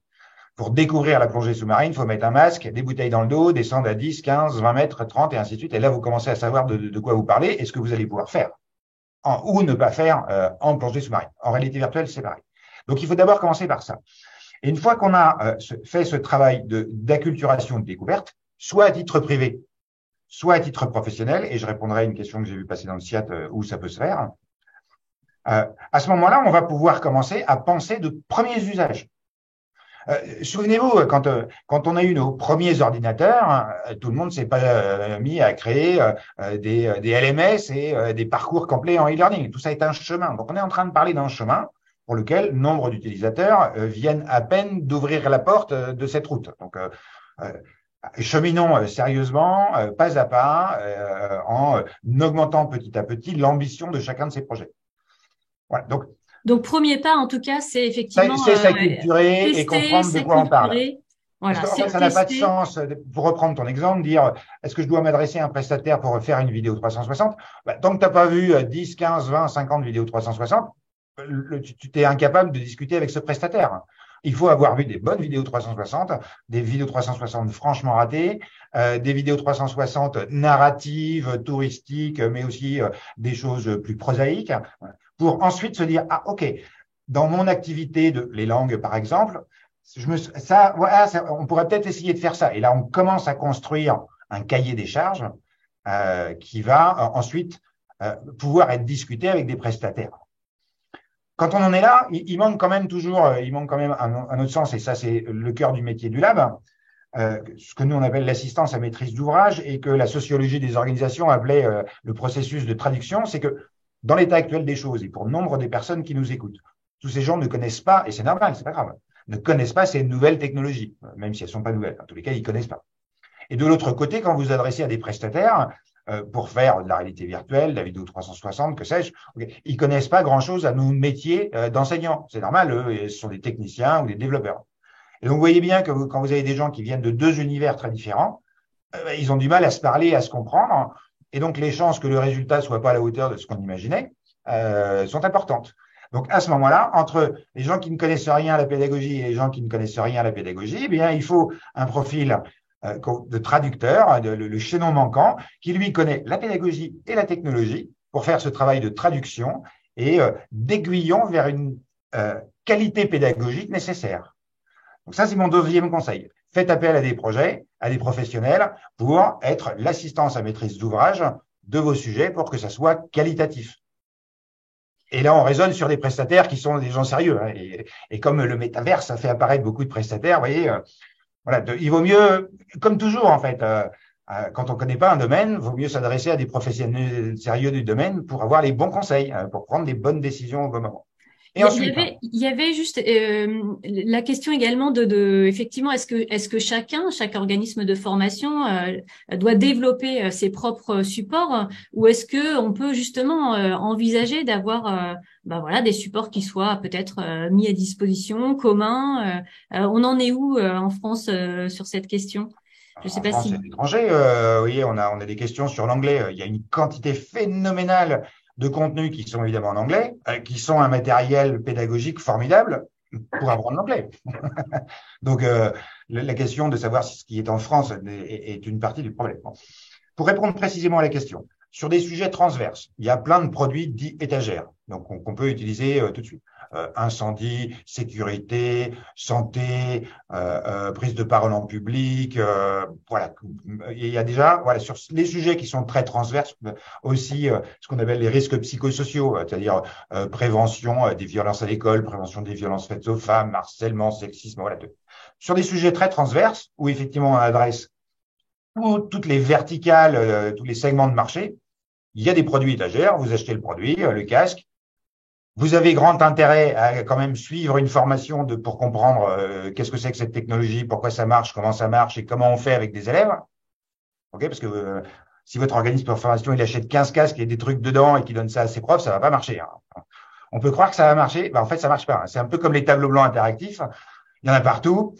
Pour découvrir la plongée sous-marine, il faut mettre un masque, des bouteilles dans le dos, descendre à 10, 15, 20 mètres, 30 et ainsi de suite. Et là, vous commencez à savoir de quoi vous parlez et ce que vous allez pouvoir faire ou ne pas faire en plongée sous-marine. En réalité virtuelle, c'est pareil. Donc, il faut d'abord commencer par ça. Et une fois qu'on a fait ce travail d'acculturation de découverte, soit à titre privé, soit à titre professionnel, et je répondrai à une question que j'ai vu passer dans le chat où ça peut se faire, à ce moment-là, on va pouvoir commencer à penser de premiers usages. Souvenez-vous, quand on a eu nos premiers ordinateurs, tout le monde s'est pas mis à créer des LMS et des parcours complets en e-learning. Tout ça est un chemin. Donc, on est en train de parler d'un chemin pour lequel nombre d'utilisateurs viennent à peine d'ouvrir la porte de cette route. Donc, cheminons sérieusement, pas à pas, en augmentant petit à petit l'ambition de chacun de ces projets. Voilà. Donc, premier pas, en tout cas, c'est effectivement s'acculturer et comprendre de quoi on parle. Voilà, Parce qu'en c'est fait, ça n'a pas de testé. sens, pour reprendre ton exemple, dire est-ce que je dois m'adresser à un prestataire pour faire une vidéo 360? Tant que tu n'as pas vu 10, 15, 20, 50 vidéos 360, tu t'es incapable de discuter avec ce prestataire. Il faut avoir vu des bonnes vidéos 360, des vidéos 360 franchement ratées, des vidéos 360 narratives, touristiques, mais aussi des choses plus prosaïques, pour ensuite se dire, ah ok, dans mon activité de les langues par exemple, voilà, on pourrait peut-être essayer de faire ça. Et là, on commence à construire un cahier des charges qui va ensuite pouvoir être discuté avec des prestataires. Quand on en est là, il manque quand même toujours, il manque quand même un autre sens, et ça c'est le cœur du métier du lab, ce que nous on appelle l'assistance à maîtrise d'ouvrage et que la sociologie des organisations appelait le processus de traduction, c'est que dans l'état actuel des choses et pour nombre des personnes qui nous écoutent, tous ces gens ne connaissent pas, et c'est normal, c'est pas grave, ne connaissent pas ces nouvelles technologies, même si elles sont pas nouvelles. En tous les cas, ils connaissent pas. Et de l'autre côté, quand vous vous adressez à des prestataires pour faire de la réalité virtuelle, de la vidéo 360, que sais-je, ils connaissent pas grand-chose à nos métiers d'enseignants. C'est normal, eux, ce sont des techniciens ou des développeurs. Et donc, vous voyez bien que quand vous avez des gens qui viennent de deux univers très différents, ils ont du mal à se parler, à se comprendre. Et donc, les chances que le résultat soit pas à la hauteur de ce qu'on imaginait sont importantes. Donc, à ce moment-là, entre les gens qui ne connaissent rien à la pédagogie et les gens qui ne connaissent rien à la pédagogie, eh bien, il faut un profil de traducteur, le chaînon manquant, qui lui connaît la pédagogie et la technologie pour faire ce travail de traduction et d'aiguillon vers une qualité pédagogique nécessaire. Donc ça, c'est mon deuxième conseil. Faites appel à des projets, à des professionnels pour être l'assistance à maîtrise d'ouvrage de vos sujets pour que ça soit qualitatif. Et là, on raisonne sur des prestataires qui sont des gens sérieux. Hein, et comme le métavers, ça fait apparaître beaucoup de prestataires, vous voyez, voilà, il vaut mieux, comme toujours en fait, quand on ne connaît pas un domaine, il vaut mieux s'adresser à des professionnels sérieux du domaine pour avoir les bons conseils, pour prendre les bonnes décisions au bon moment. Et ensuite, Il y avait juste la question également effectivement, est-ce que chaque organisme de formation doit développer ses propres supports ou est-ce que on peut justement envisager d'avoir voilà des supports qui soient peut-être mis à disposition, communs. On en est où en France sur cette question? Je sais en pas France et à si. l'étranger, vous voyez, on a des questions sur l'anglais. Il y a une quantité phénoménale de contenus qui sont évidemment en anglais, qui sont un matériel pédagogique formidable pour apprendre l'anglais. Donc, la question de savoir si ce qui est en France est une partie du problème. Pour répondre précisément à la question, sur des sujets transverses, il y a plein de produits dits étagères, donc qu'on peut utiliser tout de suite. Incendie, sécurité, santé, prise de parole en public, voilà. Il y a déjà, voilà, sur les sujets qui sont très transverses, aussi ce qu'on appelle les risques psychosociaux, c'est-à-dire prévention des violences à l'école, prévention des violences faites aux femmes, harcèlement, sexisme, voilà. Sur des sujets très transverses, où effectivement on adresse toutes les verticales, tous les segments de marché, il y a des produits étagères, vous achetez le produit, le casque. Vous avez grand intérêt à quand même suivre une formation pour comprendre qu'est-ce que c'est que cette technologie, pourquoi ça marche, comment ça marche et comment on fait avec des élèves. Ok, parce que si votre organisme de formation il achète 15 casques et des trucs dedans et qu'il donne ça à ses profs, ça va pas marcher. Hein. On peut croire que ça va marcher, en fait ça marche pas. Hein. C'est un peu comme les tableaux blancs interactifs. Il y en a partout.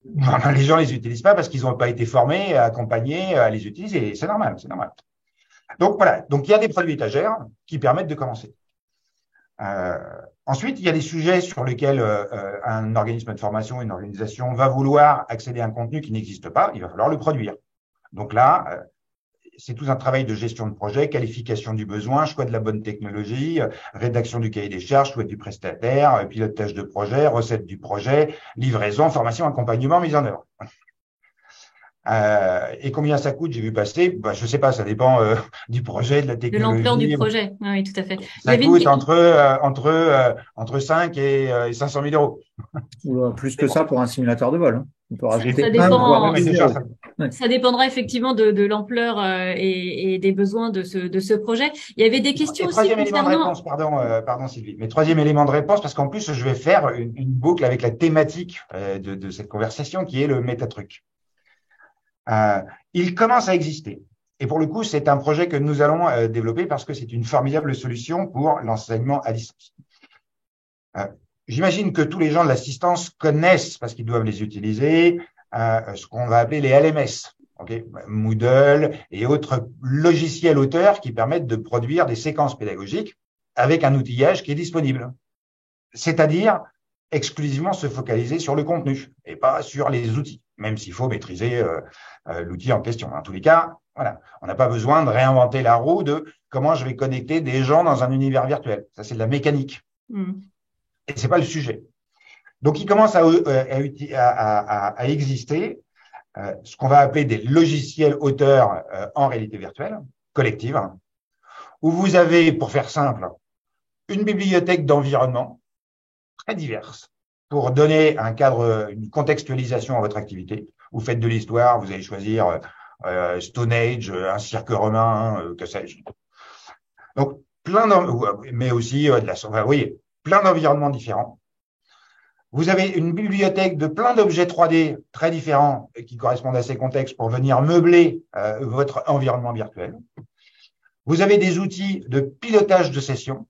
Les gens les utilisent pas parce qu'ils n'ont pas été formés, accompagnés à les utiliser. C'est normal, c'est normal. Donc voilà. Donc il y a des produits étagères qui permettent de commencer. Ensuite, il y a des sujets sur lesquels un organisme de formation, une organisation va vouloir accéder à un contenu qui n'existe pas, il va falloir le produire. Donc là, c'est tout un travail de gestion de projet, qualification du besoin, choix de la bonne technologie, rédaction du cahier des charges, choix du prestataire, pilotage de projet, recette du projet, livraison, formation, accompagnement, mise en œuvre. Et combien ça coûte, j'ai vu passer, je sais pas, ça dépend du projet, de la technologie. De l'ampleur du projet, oui, tout à fait. Ça coûte entre 5 et 500 000 euros. Ou plus que ça pour un simulateur de vol. Hein. On peut rajouter ça dépendra effectivement de l'ampleur et des besoins de ce projet. Il y avait des questions aussi troisième élément de réponse, pardon Sylvie, mais troisième élément de réponse, parce qu'en plus, je vais faire une boucle avec la thématique de cette conversation qui est le métatruc. Il commence à exister. Et pour le coup, c'est un projet que nous allons développer parce que c'est une formidable solution pour l'enseignement à distance. J'imagine que tous les gens de l'assistance connaissent, parce qu'ils doivent les utiliser, ce qu'on va appeler les LMS, okay, Moodle et autres logiciels auteurs qui permettent de produire des séquences pédagogiques avec un outillage qui est disponible. C'est-à-dire exclusivement se focaliser sur le contenu et pas sur les outils, même s'il faut maîtriser l'outil en question. En tous les cas, voilà, on n'a pas besoin de réinventer la roue de comment je vais connecter des gens dans un univers virtuel. Ça, c'est de la mécanique. Et c'est pas le sujet. Donc, il commence à exister ce qu'on va appeler des logiciels auteurs en réalité virtuelle, collective, où vous avez, pour faire simple, une bibliothèque d'environnement très diverses pour donner un cadre, une contextualisation à votre activité. Vous faites de l'histoire, vous allez choisir Stone Age, un cirque romain, que sais-je. Donc, mais aussi de la, enfin, vous voyez, plein d'environnements différents. Vous avez une bibliothèque de plein d'objets 3D très différents qui correspondent à ces contextes pour venir meubler votre environnement virtuel. Vous avez des outils de pilotage de session,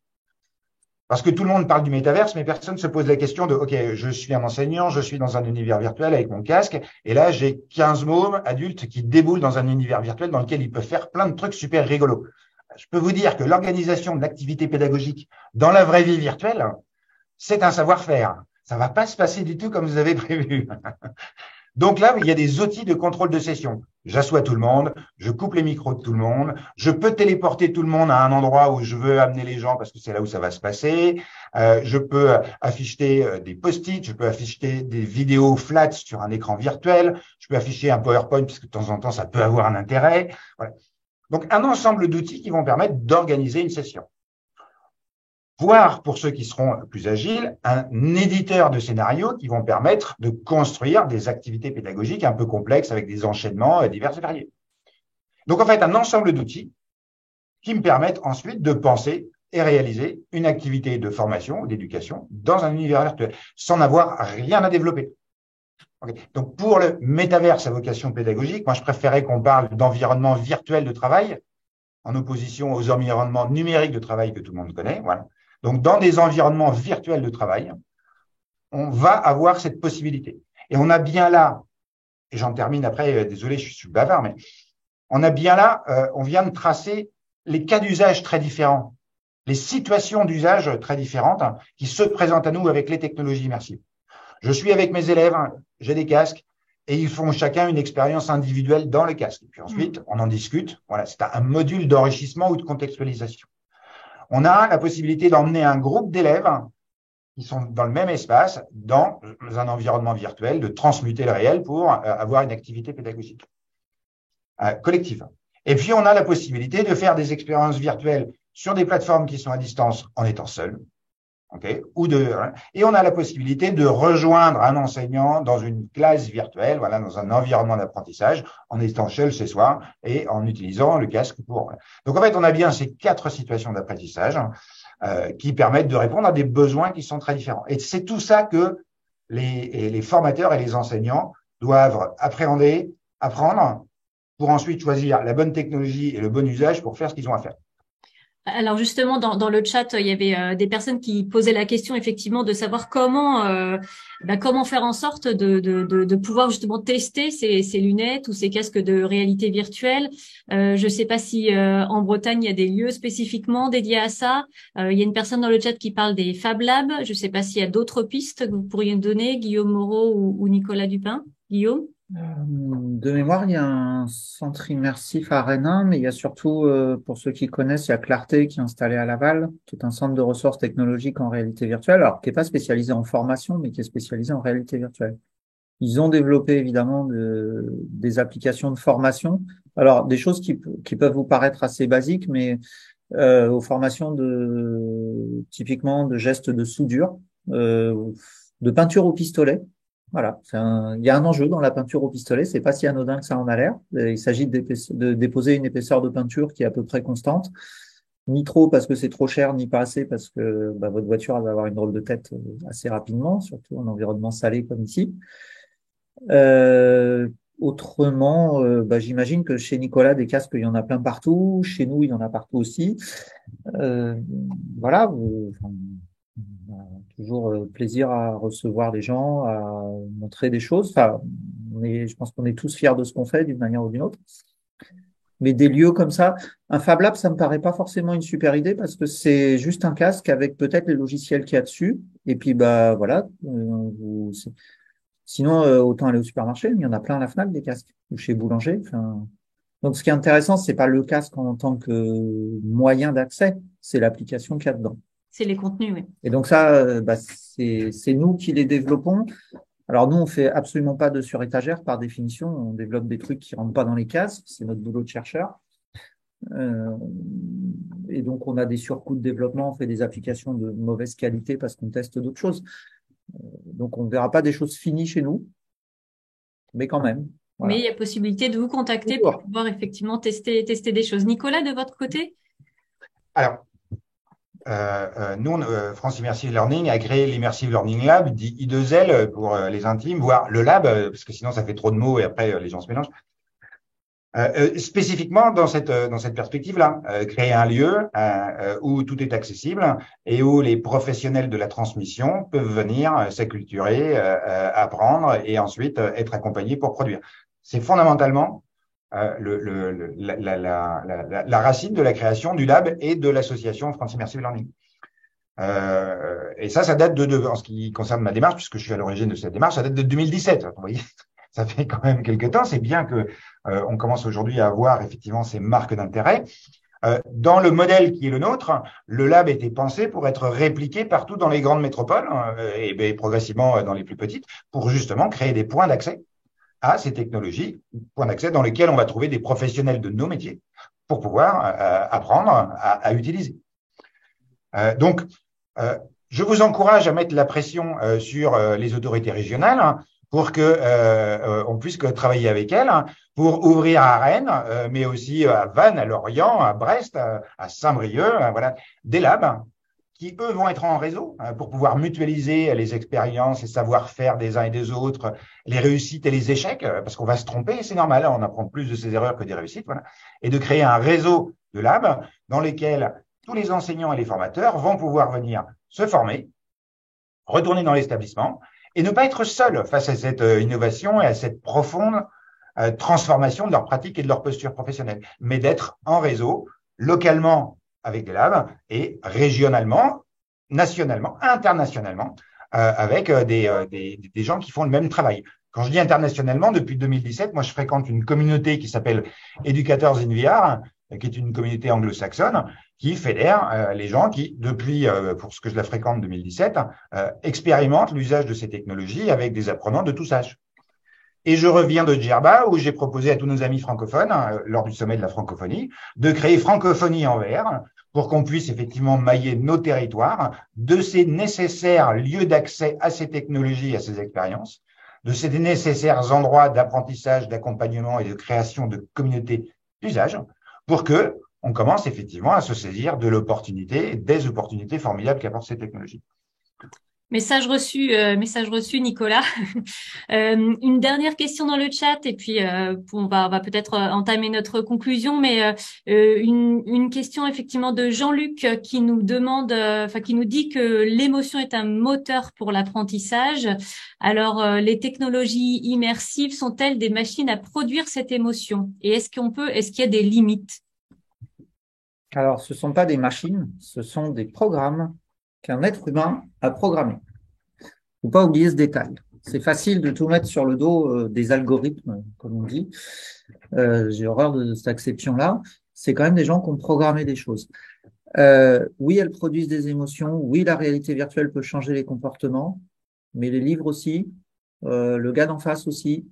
parce que tout le monde parle du métaverse, mais personne ne se pose la question de, OK, je suis un enseignant, je suis dans un univers virtuel avec mon casque, et là, j'ai 15 mômes adultes qui déboulent dans un univers virtuel dans lequel ils peuvent faire plein de trucs super rigolos. Je peux vous dire que l'organisation de l'activité pédagogique dans la vraie vie virtuelle, c'est un savoir-faire. Ça va pas se passer du tout comme vous avez prévu. Donc là, il y a des outils de contrôle de session. J'assois tout le monde, je coupe les micros de tout le monde, je peux téléporter tout le monde à un endroit où je veux amener les gens parce que c'est là où ça va se passer. Je peux afficher des post-it, je peux afficher des vidéos flat sur un écran virtuel, je peux afficher un PowerPoint parce que de temps en temps, ça peut avoir un intérêt. Voilà. Donc, un ensemble d'outils qui vont permettre d'organiser une session. Voire, pour ceux qui seront plus agiles, un éditeur de scénarios qui vont permettre de construire des activités pédagogiques un peu complexes avec des enchaînements divers et variés. Donc, en fait, un ensemble d'outils qui me permettent ensuite de penser et réaliser une activité de formation ou d'éducation dans un univers virtuel, sans avoir rien à développer. Okay. Donc, pour le métaverse à vocation pédagogique, moi, je préférais qu'on parle d'environnement virtuel de travail en opposition aux environnements numériques de travail que tout le monde connaît. Voilà. Donc, dans des environnements virtuels de travail, on va avoir cette possibilité. Et on a bien là, et j'en termine après, désolé, je suis bavard, mais on a bien là, on vient de tracer les cas d'usage très différents, les situations d'usage très différentes qui se présentent à nous avec les technologies immersives. Je suis avec mes élèves, j'ai des casques, et ils font chacun une expérience individuelle dans le casque. Et puis ensuite, on en discute. Voilà, c'est un module d'enrichissement ou de contextualisation. On a la possibilité d'emmener un groupe d'élèves qui sont dans le même espace, dans un environnement virtuel, de transmuter le réel pour avoir une activité pédagogique collective. Et puis, on a la possibilité de faire des expériences virtuelles sur des plateformes qui sont à distance en étant seul. Okay, et on a la possibilité de rejoindre un enseignant dans une classe virtuelle, voilà, dans un environnement d'apprentissage, en étant seul chez soi et en utilisant le casque pour. Donc en fait, on a bien ces 4 situations d'apprentissage qui permettent de répondre à des besoins qui sont très différents. Et c'est tout ça que les formateurs et les enseignants doivent appréhender, apprendre, pour ensuite choisir la bonne technologie et le bon usage pour faire ce qu'ils ont à faire. Alors justement, dans le chat, il y avait des personnes qui posaient la question effectivement de savoir comment faire en sorte de pouvoir justement tester ces lunettes ou ces casques de réalité virtuelle. Je ne sais pas si en Bretagne il y a des lieux spécifiquement dédiés à ça. Il y a une personne dans le chat qui parle des Fab Labs. Je ne sais pas s'il y a d'autres pistes que vous pourriez me donner, Guillaume Moreau ou Nicolas Dupin. Guillaume? De mémoire, il y a un centre immersif à Rennes, mais il y a surtout, pour ceux qui connaissent, il y a Clarté qui est installé à Laval, qui est un centre de ressources technologiques en réalité virtuelle, alors qui n'est pas spécialisé en formation, mais qui est spécialisé en réalité virtuelle. Ils ont développé évidemment des applications de formation, alors des choses qui peuvent vous paraître assez basiques, mais aux formations typiquement de gestes de soudure, de peinture au pistolet. Voilà, il y a un enjeu dans la peinture au pistolet, c'est pas si anodin que ça en a l'air. Il s'agit de déposer une épaisseur de peinture qui est à peu près constante, ni trop parce que c'est trop cher, ni pas assez parce que votre voiture elle va avoir une drôle de tête assez rapidement, surtout en environnement salé comme ici. Autrement, j'imagine que chez Nicolas, des casques, il y en a plein partout. Chez nous, il y en a partout aussi. Voilà. toujours plaisir à recevoir les gens, à montrer des choses. Enfin, je pense qu'on est tous fiers de ce qu'on fait d'une manière ou d'une autre. Mais des lieux comme ça, un Fab Lab, ça me paraît pas forcément une super idée parce que c'est juste un casque avec peut-être les logiciels qu'il y a dessus. Et puis, bah, voilà. Sinon, autant aller au supermarché. Il y en a plein à la Fnac, des casques. Ou chez Boulanger. Enfin, donc, ce qui est intéressant, c'est pas le casque en tant que moyen d'accès, c'est l'application qu'il y a dedans. C'est les contenus, oui. Et donc ça, bah, c'est nous qui les développons. Alors nous, on fait absolument pas de surétagère par définition. On développe des trucs qui rentrent pas dans les cases. C'est notre boulot de chercheur. Et donc on a des surcoûts de développement. On fait des applications de mauvaise qualité parce qu'on teste d'autres choses. Donc on ne verra pas des choses finies chez nous, mais quand même. Voilà. Mais il y a possibilité de vous contacter pour pouvoir effectivement tester des choses. Nicolas, de votre côté? Alors, nous, France Immersive Learning a créé l'Immersive Learning Lab, dit I2L pour les intimes, voire le lab, parce que sinon ça fait trop de mots et après les gens se mélangent. Spécifiquement dans cette perspective-là, créer un lieu où tout est accessible et où les professionnels de la transmission peuvent venir s'acculturer, apprendre et ensuite être accompagnés pour produire. C'est fondamentalement la racine de la création du lab et de l'association France Immersive Learning. Et ça date en ce qui concerne ma démarche, puisque je suis à l'origine de cette démarche, ça date de 2017. Vous voyez, ça fait quand même quelques temps. C'est bien que on commence aujourd'hui à avoir effectivement ces marques d'intérêt. Dans le modèle qui est le nôtre, le lab était pensé pour être répliqué partout dans les grandes métropoles et progressivement dans les plus petites, pour justement créer des points d'accès à ces technologies, points d'accès dans lesquels on va trouver des professionnels de nos métiers pour pouvoir apprendre à utiliser. Donc, je vous encourage à mettre la pression sur les autorités régionales pour que on puisse travailler avec elles pour ouvrir à Rennes, mais aussi à Vannes, à Lorient, à Brest, à Saint-Brieuc, voilà, des labs qui, eux, vont être en réseau pour pouvoir mutualiser les expériences et savoir-faire des uns et des autres, les réussites et les échecs, parce qu'on va se tromper, c'est normal, on apprend plus de ses erreurs que des réussites, voilà, et de créer un réseau de labs dans lesquels tous les enseignants et les formateurs vont pouvoir venir se former, retourner dans l'établissement et ne pas être seuls face à cette innovation et à cette profonde transformation de leur pratique et de leur posture professionnelle, mais d'être en réseau, localement avec des labs et régionalement, nationalement, internationalement, avec des gens qui font le même travail. Quand je dis internationalement, depuis 2017, moi je fréquente une communauté qui s'appelle Educators in VR, qui est une communauté anglo-saxonne, qui fédère les gens qui, depuis, pour ce que je la fréquente 2017, expérimentent l'usage de ces technologies avec des apprenants de tous âges. Et je reviens de Djerba, où j'ai proposé à tous nos amis francophones, lors du sommet de la francophonie, de créer Francophonie en VR, pour qu'on puisse effectivement mailler nos territoires de ces nécessaires lieux d'accès à ces technologies, à ces expériences, de ces nécessaires endroits d'apprentissage, d'accompagnement et de création de communautés d'usage, pour que on commence effectivement à se saisir de l'opportunité, des opportunités formidables qu'apportent ces technologies. Message reçu, Nicolas. Une dernière question dans le chat et puis on va peut-être entamer notre conclusion, mais une question effectivement de Jean-Luc qui nous demande, qui nous dit que l'émotion est un moteur pour l'apprentissage. Alors, les technologies immersives sont-elles des machines à produire cette émotion? Et est-ce qu'il y a des limites? Alors, ce ne sont pas des machines, ce sont des programmes qu'un être humain a programmé. Il ne faut pas oublier ce détail. C'est facile de tout mettre sur le dos des algorithmes, comme on dit. J'ai horreur de cette exception-là. C'est quand même des gens qui ont programmé des choses. Oui, elles produisent des émotions. Oui, la réalité virtuelle peut changer les comportements, mais les livres aussi, le gars d'en face aussi,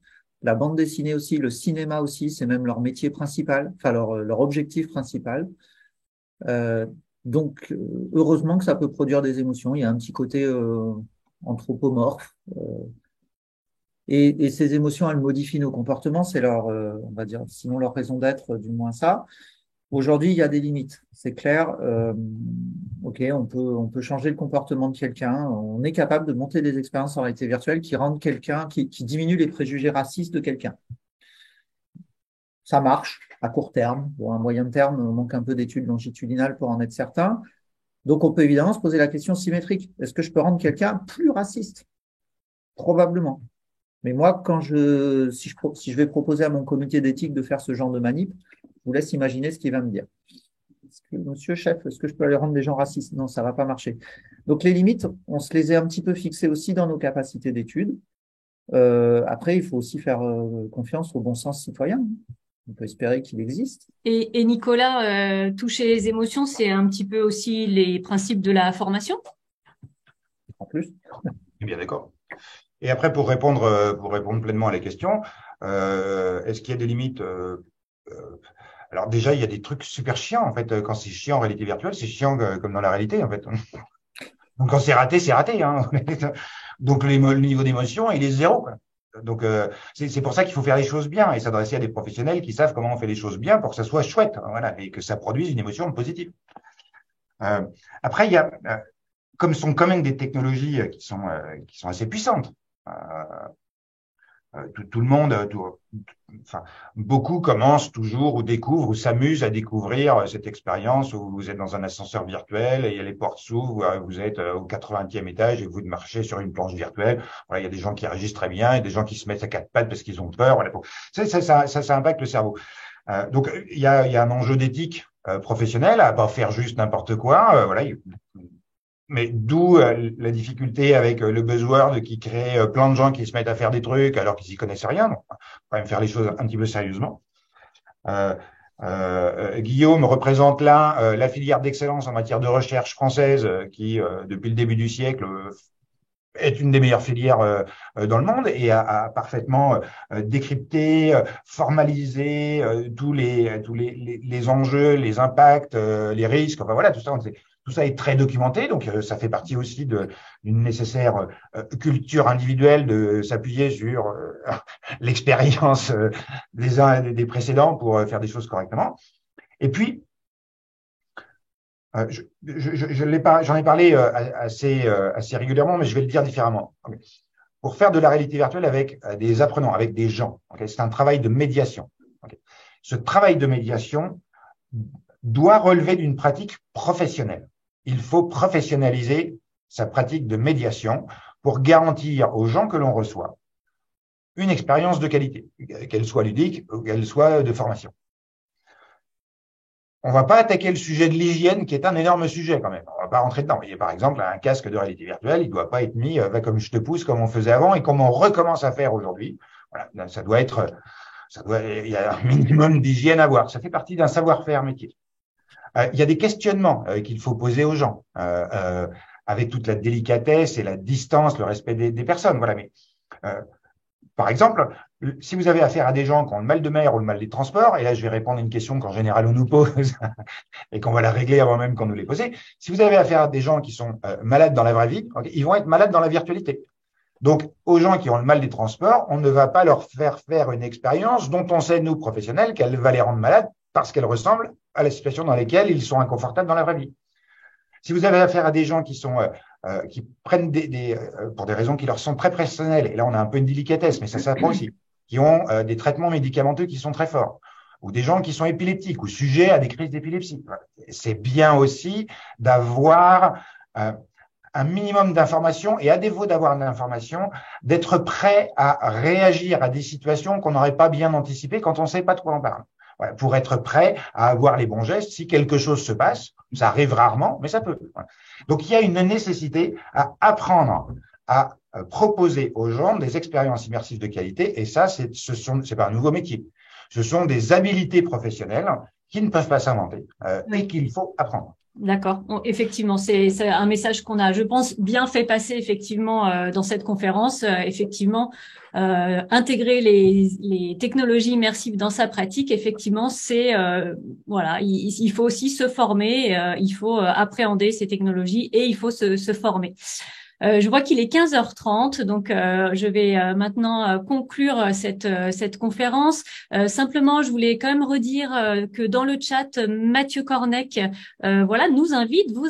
la bande dessinée aussi, le cinéma aussi, c'est même leur métier principal, enfin leur objectif principal. Donc, heureusement que ça peut produire des émotions. Il y a un petit côté anthropomorphe. Et ces émotions, elles modifient nos comportements. C'est leur, on va dire, sinon leur raison d'être, du moins ça. Aujourd'hui, il y a des limites. C'est clair. Ok, on peut changer le comportement de quelqu'un. On est capable de monter des expériences en réalité virtuelle qui rendent qui diminuent les préjugés racistes de quelqu'un. Ça marche à court terme. Bon, à moyen terme, on manque un peu d'études longitudinales pour en être certain. Donc, on peut évidemment se poser la question symétrique. Est-ce que je peux rendre quelqu'un plus raciste? Probablement. Mais moi, si je vais proposer à mon comité d'éthique de faire ce genre de manip, je vous laisse imaginer ce qu'il va me dire. Monsieur chef, est-ce que je peux aller rendre des gens racistes? Non, ça va pas marcher. Donc, les limites, on se les est un petit peu fixées aussi dans nos capacités d'étude. Après, il faut aussi faire confiance au bon sens citoyen. On peut espérer qu'il existe. Et Nicolas, toucher les émotions, c'est un petit peu aussi les principes de la formation? En plus. Bien d'accord. Et après, pour répondre pleinement à la question, est-ce qu'il y a des limites alors déjà, il y a des trucs super chiants, en fait. Quand c'est chiant en réalité virtuelle, c'est chiant comme dans la réalité, en fait. Donc, quand c'est raté, hein. Donc, le niveau d'émotion, il est zéro, quoi. Donc, c'est pour ça qu'il faut faire les choses bien et s'adresser à des professionnels qui savent comment on fait les choses bien pour que ça soit chouette, voilà, et que ça produise une émotion positive. Après, il y a, comme sont quand même des technologies qui sont assez puissantes. Tout le monde, enfin, beaucoup commencent toujours ou découvrent ou s'amusent à découvrir cette expérience où vous êtes dans un ascenseur virtuel et les portes s'ouvrent, vous êtes au 80e étage et vous marchez sur une planche virtuelle. Voilà, il y a des gens qui réagissent très bien et des gens qui se mettent à quatre pattes parce qu'ils ont peur. Voilà. Ça impacte le cerveau. Donc, il y a un enjeu d'éthique professionnelle à pas faire juste n'importe quoi. Voilà. Mais d'où la difficulté avec le buzzword qui crée plein de gens qui se mettent à faire des trucs alors qu'ils y connaissent rien. Donc, on va quand même faire les choses un petit peu sérieusement. Guillaume représente là la filière d'excellence en matière de recherche française qui, depuis le début du siècle, est une des meilleures filières dans le monde et a parfaitement décrypté, formalisé tous les enjeux, les impacts, les risques. Enfin voilà, tout ça est très documenté, donc ça fait partie aussi d'une nécessaire culture individuelle de s'appuyer sur l'expérience des uns et des précédents pour faire des choses correctement. Et puis, j'en ai parlé assez régulièrement, mais je vais le dire différemment. Pour faire de la réalité virtuelle avec des apprenants, avec des gens, c'est un travail de médiation. Ce travail de médiation doit relever d'une pratique professionnelle. Il faut professionnaliser sa pratique de médiation pour garantir aux gens que l'on reçoit une expérience de qualité, qu'elle soit ludique ou qu'elle soit de formation. On va pas attaquer le sujet de l'hygiène, qui est un énorme sujet quand même. On va pas rentrer dedans. Il y a, par exemple, un casque de réalité virtuelle, il doit pas être mis va comme je te pousse, comme on faisait avant et comme on recommence à faire aujourd'hui. Voilà, il y a un minimum d'hygiène à avoir. Ça fait partie d'un savoir-faire métier. Il y a des questionnements qu'il faut poser aux gens, avec toute la délicatesse et la distance, le respect des personnes. Voilà, mais par exemple, si vous avez affaire à des gens qui ont le mal de mer ou le mal des transports, et là je vais répondre à une question qu'en général on nous pose et qu'on va la régler avant même qu'on nous l'ait posée, si vous avez affaire à des gens qui sont malades dans la vraie vie, ils vont être malades dans la virtualité. Donc, aux gens qui ont le mal des transports, on ne va pas leur faire une expérience dont on sait, nous, professionnels, qu'elle va les rendre malades parce qu'elle ressemble à la situation dans laquelle ils sont inconfortables dans la vraie vie. Si vous avez affaire à des gens qui prennent pour des raisons qui leur sont très personnelles, et là on a un peu une délicatesse, mais ça s'apprend aussi, qui ont des traitements médicamenteux qui sont très forts, ou des gens qui sont épileptiques ou sujets à des crises d'épilepsie. C'est bien aussi d'avoir un minimum d'informations et à défaut d'avoir d'informations, d'être prêt à réagir à des situations qu'on n'aurait pas bien anticipées quand on ne sait pas de quoi on parle. Voilà, pour être prêt à avoir les bons gestes si quelque chose se passe. Ça arrive rarement, mais ça peut. Voilà. Donc, il y a une nécessité à apprendre à proposer aux gens des expériences immersives de qualité. Et ça, c'est pas un nouveau métier. Ce sont des habilités professionnelles qui ne peuvent pas s'inventer et qu'il faut apprendre. D'accord. Bon, effectivement, c'est un message qu'on a, je pense, bien fait passer effectivement dans cette conférence. Effectivement, intégrer les technologies immersives dans sa pratique, effectivement, c'est voilà, il faut aussi se former, il faut appréhender ces technologies et il faut se former. Je vois qu'il est 15h30, donc je vais maintenant conclure cette conférence. Simplement, je voulais quand même redire que dans le chat, Mathieu Cornec, voilà, vous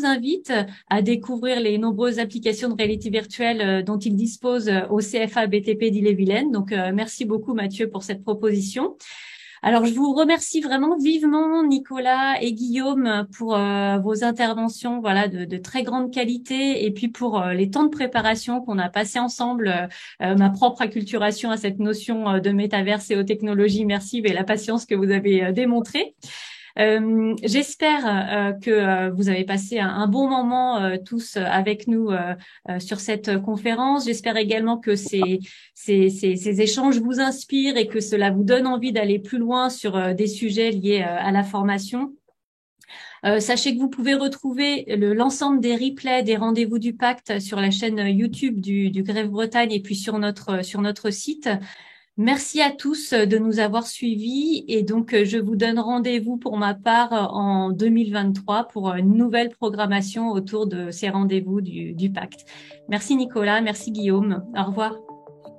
invite à découvrir les nombreuses applications de réalité virtuelle dont il dispose au CFA BTP d'Ille-et-Vilaine. Donc, merci beaucoup Mathieu pour cette proposition. Alors, je vous remercie vraiment vivement, Nicolas et Guillaume, pour vos interventions, voilà, de très grande qualité, et puis pour les temps de préparation qu'on a passé ensemble, ma propre acculturation à cette notion de métaverse et aux technologies immersives et la patience que vous avez démontrée. J'espère que vous avez passé un bon moment tous avec nous sur cette conférence. J'espère également que ces échanges vous inspirent et que cela vous donne envie d'aller plus loin sur des sujets liés à la formation. Sachez que vous pouvez retrouver l'ensemble des replays des rendez-vous du Pacte sur la chaîne YouTube du Grève Bretagne et puis sur notre site. Merci à tous de nous avoir suivis et donc je vous donne rendez-vous pour ma part en 2023 pour une nouvelle programmation autour de ces rendez-vous du Pacte. Merci Nicolas, merci Guillaume. Au revoir.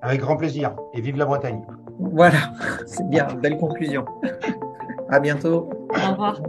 Avec grand plaisir. Et vive la Bretagne. Voilà, c'est bien, belle conclusion. À bientôt. Au revoir.